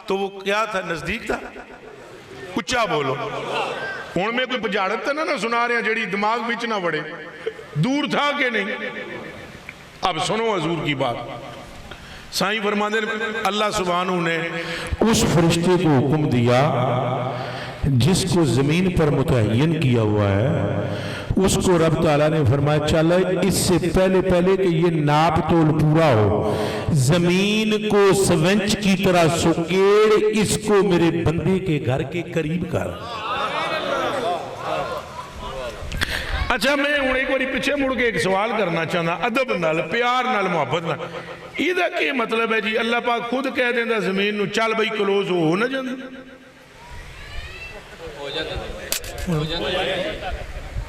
تو وہ کیا تھا نزدیک تھا اچھا بولو ہوں میں کوئی پجاڑت تھا نہ سنا رہے ہیں جڑی دماغ بچ نہ بڑھے دور تھا کہ نہیں اب سنو حضور کی بات سائیں فرماندے اللہ سبحانہ نے اس فرشتے کو حکم دیا جس کو زمین پر متعین کیا ہوا ہے اس کو رب تعالیٰ نے فرمایا چل اس سے پہلے کہ یہ ناپ تول پورا ہو زمین کو سونچ کی طرح سکیڑ اس کو میرے بندے کے گھر کے قریب کر اچھا میں ہوں ایک باری پیچھے مڑ کے ایک سوال کرنا چاہنا ادب نال پیار نال محبت نال یہ کیا مطلب ہے جی اللہ پاک خود کہہ دینا زمین نو چل بھائی کلوز ہو نہ جاندی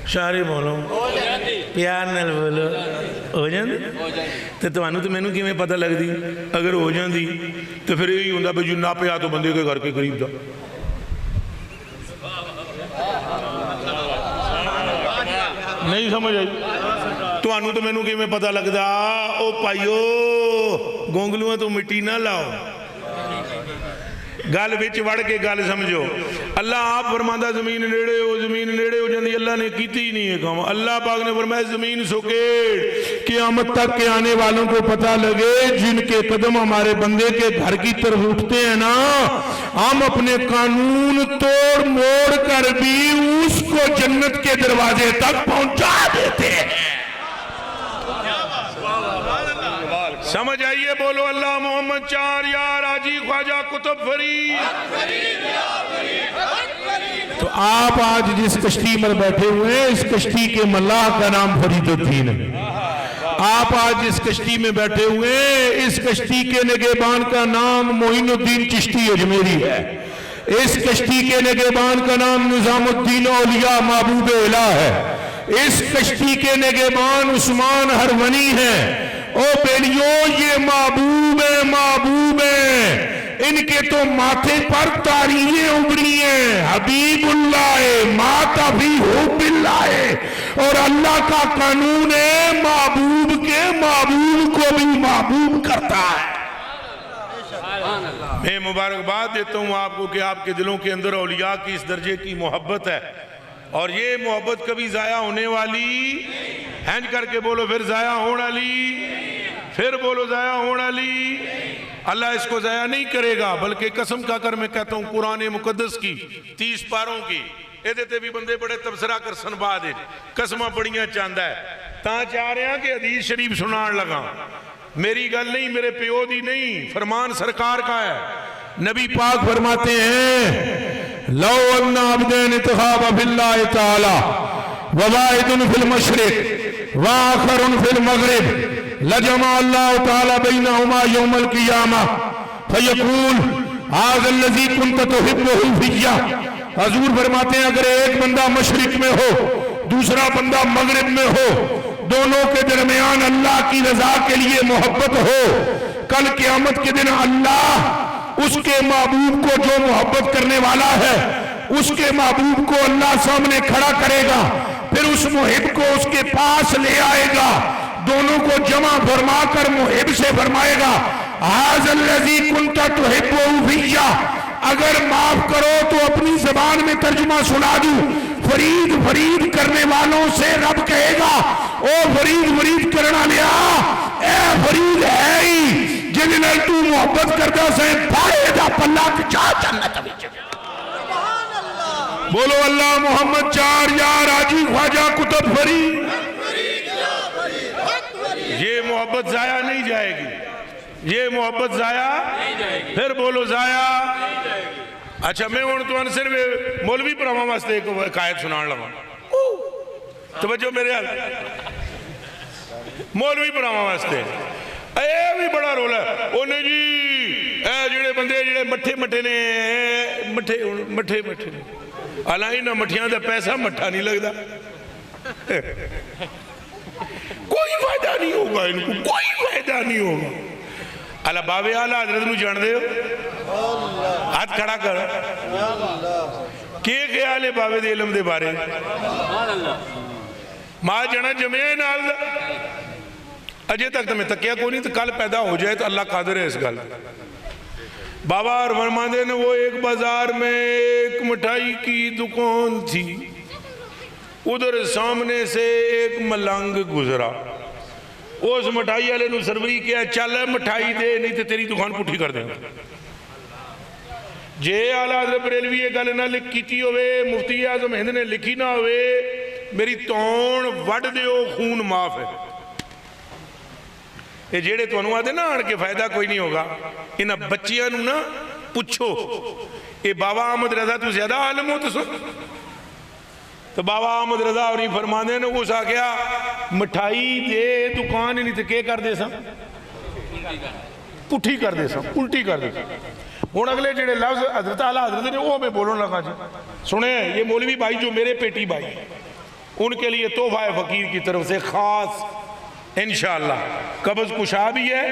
شاعری بولو پیار نال بولو ہو جاندی تو انہوں تو میں نے کیوں پتہ لگ دی اگر ہو جاندی تو پھر یہی ہوندہ بھئی جو نہ پیا تو بندے کے گھر کے قریب تھا نہیں سمجھ آئی تو انہوں تو میں نے کیوں پتہ لگ دا او پائیو گونگلوں تو مٹی نہ لاؤ گال بچ وڑ کے گال سمجھو اللہ آپ فرماندہ زمین نیڑے ہو جاندی اللہ نے کیتی ہی نہیں ہے کام اللہ پاک نے فرمایا زمین سکیڑ قیامت تک کے آنے والوں کو پتہ لگے جن کے قدم ہمارے بندے کے گھر کی طرف اٹھتے ہیں نا ہم اپنے قانون توڑ موڑ کر بھی اس کو جنت کے دروازے تک پہنچا دیتے ہیں سمجھ آئیے بولو اللہ محمد چار یار آجی خواجہ کتب فرید تو آپ آج جس کشتی میں بیٹھے ہوئے ہیں اس کشتی کے ملاح کا نام فرید الدین ہے آپ آج جس کشتی میں بیٹھے ہوئے ہیں اس کشتی کے نگہبان کا نام معین الدین چشتی اجمیری ہے اس کشتی کے نگہبان کا نام نظام الدین اولیاء محبوب الہ ہے اس کشتی کے نگہبان عثمان ہرونی ہے او بیلیوں یہ محبوب ہیں ان کے تو ماتھے پر تاریخیں ابری ہیں حبیب اللہ ماتا بھی حب اللہ اور اللہ کا قانون ہے محبوب کے محبوب کو بھی محبوب کرتا ہے میں مبارکباد دیتا ہوں آپ کو کہ آپ کے دلوں کے اندر اولیاء کی اس درجے کی محبت ہے اور یہ محبت کبھی ضائع ہونے والی ہینج کر کے بولو پھر ضائع ہونے والی پھر بولو ضائع ہونے والی اللہ اس کو ضائع نہیں کرے گا بلکہ قسم کا کر میں کہتا ہوں قرآن مقدس کی 30 پاروں کی یہ دیتے بھی بندے بڑے تبصرہ کر سنبا دے قسمہ بڑیاں چاندہ ہے تاں چاہ رہے ہیں کہ حدیث شریف سنان لگا میری گل نہیں میرے پیو دی نہیں فرمان سرکار کا ہے نبی پاک فرماتے ہیں لو ان عبدین اتخاب فی اللہ تعالی وواحد فی المشرق وآخر فی المغرب لجمع اللہ تعالی بینہما یوم القیامہ فیقول هذا الذي كنت تحبه فيا حضور فرماتے ہیں اگر ایک بندہ مشرق میں ہو دوسرا بندہ مغرب میں ہو دونوں کے درمیان اللہ کی رضا کے لیے محبت ہو کل قیامت کے دن اللہ اس کے محبوب کو جو محبت کرنے والا ہے اس کے محبوب کو اللہ سامنے کھڑا کرے گا پھر اس محب کو اس کے پاس لے آئے گا دونوں کو جمع فرما کر محب سے فرمائے گا ھذا الذی کنت تحبہ فیہ اگر معاف کرو تو اپنی زبان میں ترجمہ سنا دوں فرید فرید کرنے والوں سے رب کہے گا او فرید فرید کرنا لیا اے فرید ہے ہی جن نال تو محبت کرتا سے پھاڑے دا پلہ کچا جنت وچ بولو اللہ محمد چار یار حاجی خواجہ قطب فرید یہ محبت ضائع نہیں جائے گی یہ محبت ضائع پھر بولو ضائع اچھا میں ہوں تو صرف مولوی پڑھاواں واسطے ایک حکایت سنان لگا توجہ میرے حال مولوی پڑھاواں واسطے اے بھی بڑا رول ہے انہیں جی اے جڑے بندے جڑے مٹھے مٹھے نے مٹھے مٹھے نے حالانکہ نہ مٹھیاں دا پیسہ مٹھا نہیں لگتا کوئی فائدہ نہیں ہوگا ان کو کوئی فائدہ نہیں ہوگا اللہ بابے آلہ حضرت نو جان دے ہاتھ کھڑا کر کیا خیال ہے بابے دے علم دے بارے ماں جانا جمعہ نال اجے تک تمہیں تکیا کوئی نہیں تو کل پیدا ہو جائے تو اللہ قادر ہے اس گل بابا اور فرماندے نے وہ ایک بازار میں ایک مٹھائی کی دکان تھی ادھر سامنے سے ایک ملنگ گزرا اس مٹھائی والے نو سروری کیا چل مٹھائی دے نہیں تو تیری دکان پٹھی کر دیں جے آلہ حضرت بریلوی یہ گل نہ لکھیتی ہوئے مفتی اعظم ہند نے لکھی نہ ہوئے میری تون وڈ دیو خون معاف ہے یہ جیڑے تو انہوں آتے نا آن کے فائدہ کوئی نہیں ہوگا انہا بچیاں نو نا پچھو اے بابا احمد رضا تو زیادہ عالم ہو تو سن تو بابا احمد رضا اور یہ فرمانے نے وہ سا کیا مٹھائی دے دکان نہیں تو کیا کر دے سا پٹھی کر دے سا الٹی کر دے سا ہون اگلے جڑے لفظ حضرت اعلیٰ حضرت نے وہ میں بولوں لگا جی سنیں یہ مولوی بھائی جو میرے پیٹی بھائی ان کے لیے تحفہ فقیر کی طرف سے خاص انشاءاللہ قبض کشا بھی ہے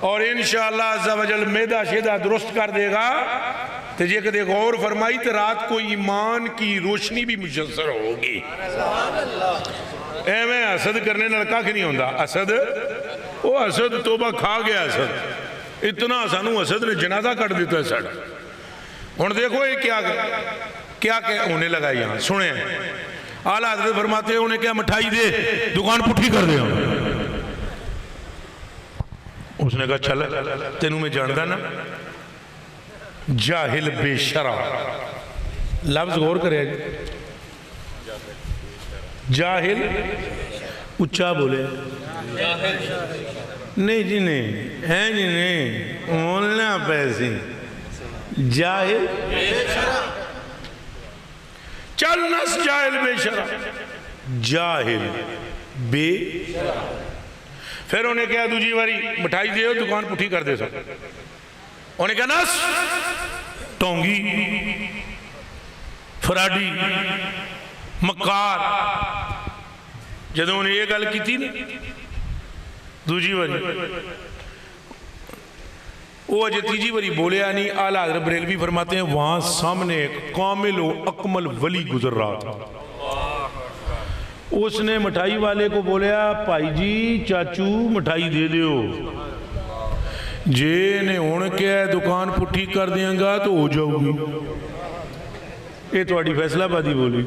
اور انشاءاللہ عز و جل میدہ شیدہ درست کر دے گا تو یہ کہ غور فرمائی تو رات کو ایمان کی روشنی بھی مجسر ہوگی اے میں اسد کرنے لڑکا کی نہیں ہوندہ اسد وہ اسد توبہ کھا گیا اسد اتنا سانو اسد نے جنازہ کٹ دیتا ہے ساڑھا ہون دیکھو یہ کیا ہونے لگا یہاں سنیں آلہ حضرت فرماتے ہیں انہیں کیا مٹھائی دے دکان پٹھی کر دے اس نے کہا چل تینوں میں جاندہ نا جاہل بے شرع لفظ غور کرے جاہل اچھا بولے نہیں جی نہیں ہیں جی نہیں مولنا پیسے جاہل چل نس جاہل بے شرع جاہل بے پھر انہیں کہا دوجی واری مٹھائی دے ہو دکان پٹھی کر دے سکتا انہیں کہا نس ٹونگی فراڈی مکار جدوں انہیں یہ گل کی تھی نا دوجی واری وہ اجے تیجی واری بولے آنی آلہ حضرت بریلوی فرماتے ہیں وہاں سامنے ایک کامل و اکمل ولی گزر رہا تھا اس نے مٹھائی والے کو بولیا پائی جی چاچو مٹھائی دے دیو جے نے ہون کیا دکان پٹھی کر دیاں گا تو ہو جاؤ گی یہ تو اڈی فیصلہ بادی بولی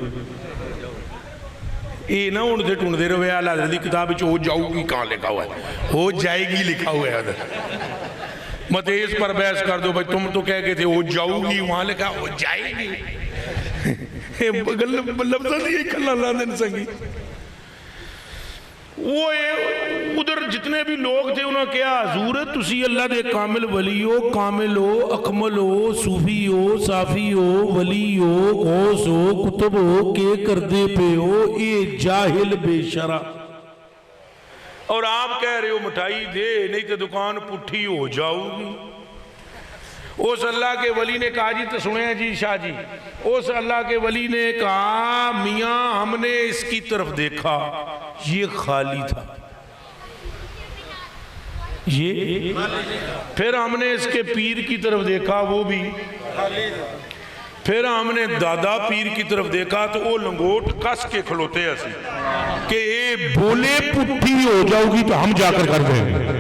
یہ نہ ان سے ٹھونڈ دے رہے آلہ حضرت کتاب چو ہو جاؤ گی کہاں لکھا ہوا ہے ہو جائے گی لکھا ہوا ہے مت اس پر بحث کر دو بھائی تم تو کہہ گئے تھے ہو جاؤ گی وہاں لکھا ہو جائے گی لفظہ دیئے کھلا اللہ دن سنگی وہ ادھر جتنے بھی لوگ تھے انہوں نے کہا حضور تسی اللہ دے کامل ولی ہو کامل ہو اکمل ہو صوفی ہو صافی ہو ولی ہو غوث ہو کتب ہو کہ کردے پہ ہو اے جاہل بے شرع اور آپ کہہ رہے ہو مٹھائی دے نہیں تو دکان پٹھی ہو جاؤ گی اس اللہ کے ولی نے کہا جی تو سنیں جی شاہ جی، اس اللہ کے ولی نے کہا میاں ہم نے اس کی طرف دیکھا یہ خالی تھا، یہ پھر ہم نے اس کے پیر کی طرف دیکھا وہ بھی، پھر ہم نے دادا پیر کی طرف دیکھا تو وہ لنگوٹ کس کے کھلوتے ایسے کہ اے بولے پٹھی ہو جاؤ گی تو ہم جا کر دیں گے۔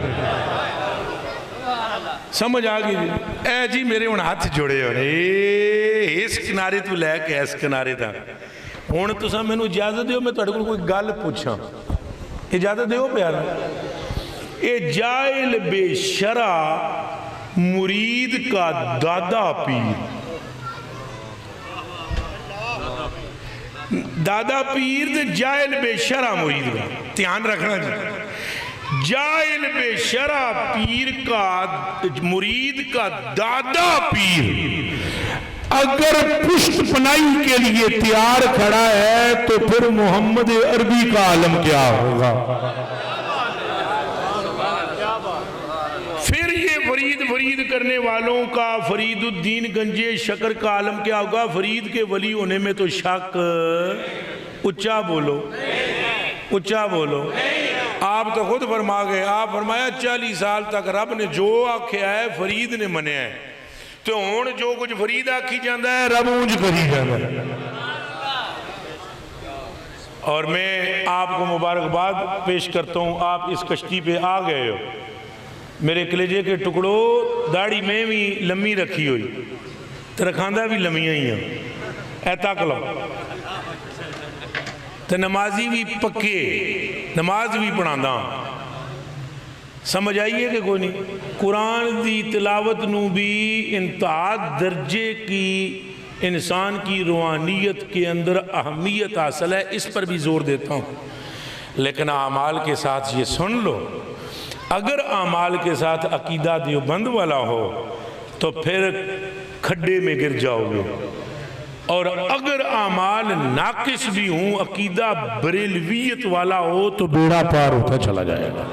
سمجھ آگئی جی؟ اے جی میرے ان ہاتھ جوڑے ہونے اس کنارے تو لے کے اس کنارے تھا ہون تو سا میں نے اجازت دیو میں تو اڑکل کوئی گال پوچھا اجازت دیو پیارا اے جائل بے شرع مرید کا دادا پیر، دادا پیر دے جائل بے شرع مرید کا دھیان رکھنا جی، جائل بے شرع پیر کا مرید کا دادا پیر اگر پشت پنائی کے لیے تیار کھڑا ہے تو پھر محمد عربی کا عالم کیا ہوگا؟ پھر یہ فرید کرنے والوں کا فرید الدین گنجے شکر کا عالم کیا ہوگا؟ فرید کے ولی ہونے میں تو شک، اچھا بولو اچھا بولو۔ آپ تو خود فرما گئے، آپ فرمایا 40 سال تک رب نے جو آکھیا ہے فرید نے منیا ہے، تو ہون جو کچھ فرید آکھی جاندہ ہے رب اونج کری جاندہ ہے۔ اور میں آپ کو مبارکباد پیش کرتا ہوں، آپ اس کشتی پہ آ گئے ہو، میرے کلیجے کے ٹکڑوں داڑھی میں بھی لمبی رکھی ہوئی ترکھاندہ بھی لمبیاں ہی ہیں، اے تاکلو تو نمازی بھی پکے، نماز بھی پڑھاندہ، سمجھ آئیے کہ کوئی نہیں؟ قرآن دی تلاوت نو بھی انتہا درجے کی انسان کی روحانیت کے اندر اہمیت حاصل ہے، اس پر بھی زور دیتا ہوں، لیکن اعمال کے ساتھ یہ سن لو، اگر اعمال کے ساتھ عقیدہ دیوبند والا ہو تو پھر کھڈے میں گر جاؤ گے، اور اگر اعمال ناقص بھی ہوں عقیدہ بریلویت والا ہو تو بیڑا پار ہوتا چلا جائے گا۔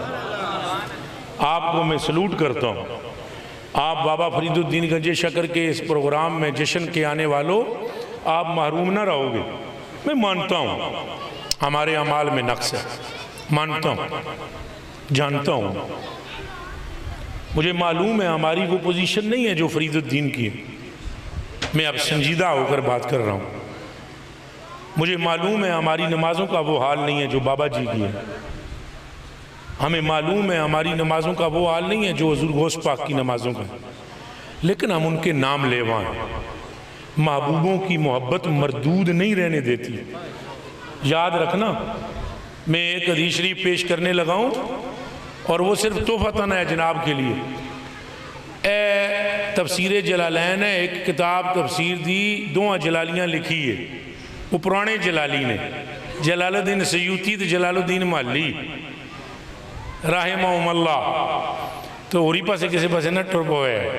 آپ کو میں سلوٹ کرتا ہوں، آپ بابا فرید الدین گنجے شکر کے اس پروگرام میں جشن کے آنے والوں آپ محروم نہ رہو گے، میں مانتا ہوں ہمارے اعمال میں نقص ہے، مانتا ہوں، جانتا ہوں، مجھے معلوم ہے ہماری وہ پوزیشن نہیں ہے جو فرید الدین کی، میں اب سنجیدہ ہو کر بات کر رہا ہوں، مجھے معلوم ہے ہماری نمازوں کا وہ حال نہیں ہے جو بابا جی کی ہے، ہمیں معلوم ہے ہماری نمازوں کا وہ حال نہیں ہے جو حضور غوث پاک کی نمازوں کا، لیکن ہم ان کے نام لیوان، محبوبوں کی محبت مردود نہیں رہنے دیتی۔ یاد رکھنا، میں ایک حدیث شریف پیش کرنے لگا ہوں اور وہ صرف تحفتاً ہے جناب کے لیے۔ تفسیر جلالین ہے، ایک کتاب تفسیر دی، 2 جلالیاں لکھی ہے، وہ پرانے جلالی نے، جلال الدین سیوطی تو جلال الدین محلی رحمہم اللہ، تو ہوری پاسے کسی پاسے نہ ٹرپ ہوئے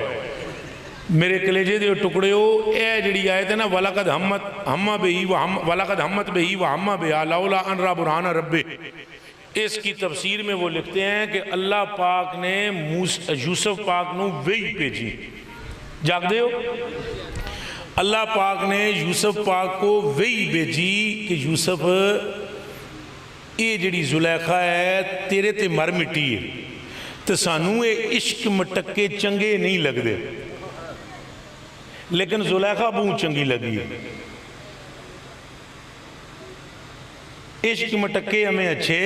میرے کلیجے دے ٹکڑے ہو، اے جڑی آیت ہے نا وَلَقَدْ ہَمَّ بِهِ وَلَقَدْ هَمَّتْ بِهِ وَهَمَّ بِهَا لَوْلَا أَن رَأَى بُرْهَانَ رَبِّهِ، اس کی تفسیر میں وہ لکھتے ہیں کہ اللہ پاک نے یوسف پاک نو وحی بھیجی، جاگ دے ہو، اللہ پاک نے یوسف پاک کو وحی بھیجی کہ یوسف یہ جڑی زلیخا ہے تیرے تے مر مٹی ہے، تو سانوں یہ عشق مٹکے چنگے نہیں لگ دے، لیکن زلیخا بہت چنگی لگی ہے، عشق مٹکے ہمیں اچھے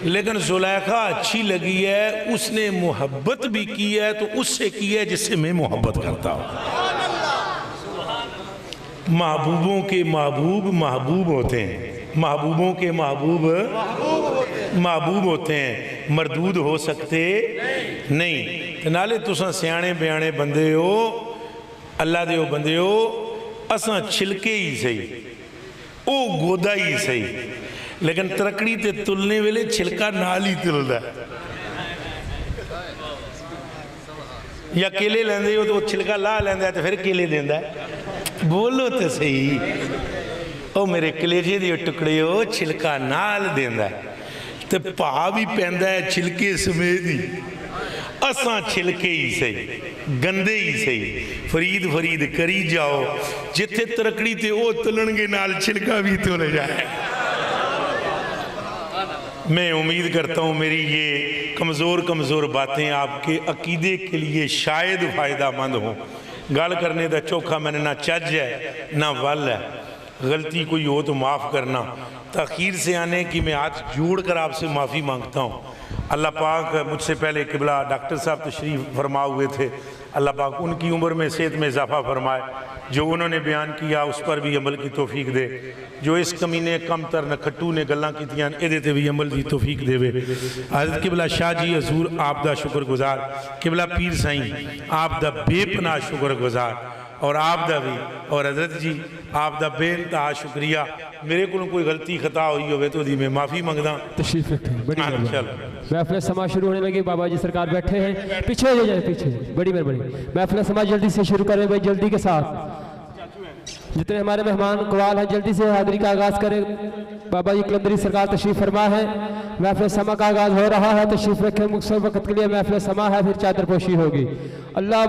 لیکن زلیخا اچھی لگی ہے، اس نے محبت بھی کی ہے تو اس سے کی ہے جس سے میں محبت کرتا ہوں۔ محبوبوں کے محبوب محبوب ہوتے ہیں، محبوبوں کے محبوب محبوب ہوتے ہیں، مردود ہو سکتے نہیں۔ نالے تساں سیانے بیانے بندے ہو، اللہ دے ہو بندے ہو، اساں چھلکے ہی صحیح، او گودا ہی صحیح، لیکن ترکڑی تے تلنے ویلے چھلکا نال ہی تلدا ہے، یا کیلے لیندے ہو تو وہ چھلکا لا لیندہ ہے تو پھر کیلے دیندہ ہے، بولو تو صحیح، او میرے کلیجے دیو ٹکڑے ہو چھلکا نال دیندہ ہے، تو پا بھی پیندہ ہے چھلکے سمیدی، اساں چھلکے ہی سہی گندے ہی سہی فرید فرید کری جاؤ جتھے ترکڑی تے او تلنگے نال چھلکا بھی تو لے جائے. میں امید کرتا ہوں میری یہ کمزور باتیں آپ کے عقیدے کے لیے شاید فائدہ مند ہوں. گال کرنے دا چوکھا میں نے نہ چج ہے نہ ول ہے. غلطی کوئی ہو تو معاف کرنا. تاخیر سے آنے کی میں ہاتھ جوڑ کر آپ سے معافی مانگتا ہوں. اللہ پاک مجھ سے پہلے قبلہ ڈاکٹر صاحب تشریف فرما ہوئے تھے. اللہ پاک ان کی عمر میں صحت میں اضافہ فرمائے. جو انہوں نے بیان کیا اس پر بھی عمل کی توفیق دے. جو اس کمینے کم تر نکھٹو نے گلاں کیتیاں ایدے تے بھی عمل دی توفیق دے وے. حضرت قبلہ شاہ جی حضور آپ دا شکر گزار. قبلہ پیر سائیں آپ دا بے پناہ شکر گزار. اور آپ دا بھی اور حضرت جی آپ دا بے انتہا شکریہ. میرے کو کوئی غلطی خطا ہوئی ہوئے تو دی میں معافی مانگدا. تشریف رکھیں. بڑی چلو مہربانی. محفل سما شروع ہونے لگی. بابا جی سرکار بیٹھے ہیں. پیچھے ہو جائیں پیچھے. بڑی مہربانی. محفل سما جلدی سے شروع کریں بھائی جلدی کے ساتھ. جتنے ہمارے مہمان قوال ہیں جلدی سے حاضری کا آغاز کریں. بابا جی قلندری سرکار تشریف فرما ہے. محفل سما کا آغاز ہو رہا ہے. تشریف رکھیں. مختصر وقت کے لیے محفل سما ہے پھر چادر پوشی ہوگی. اللہ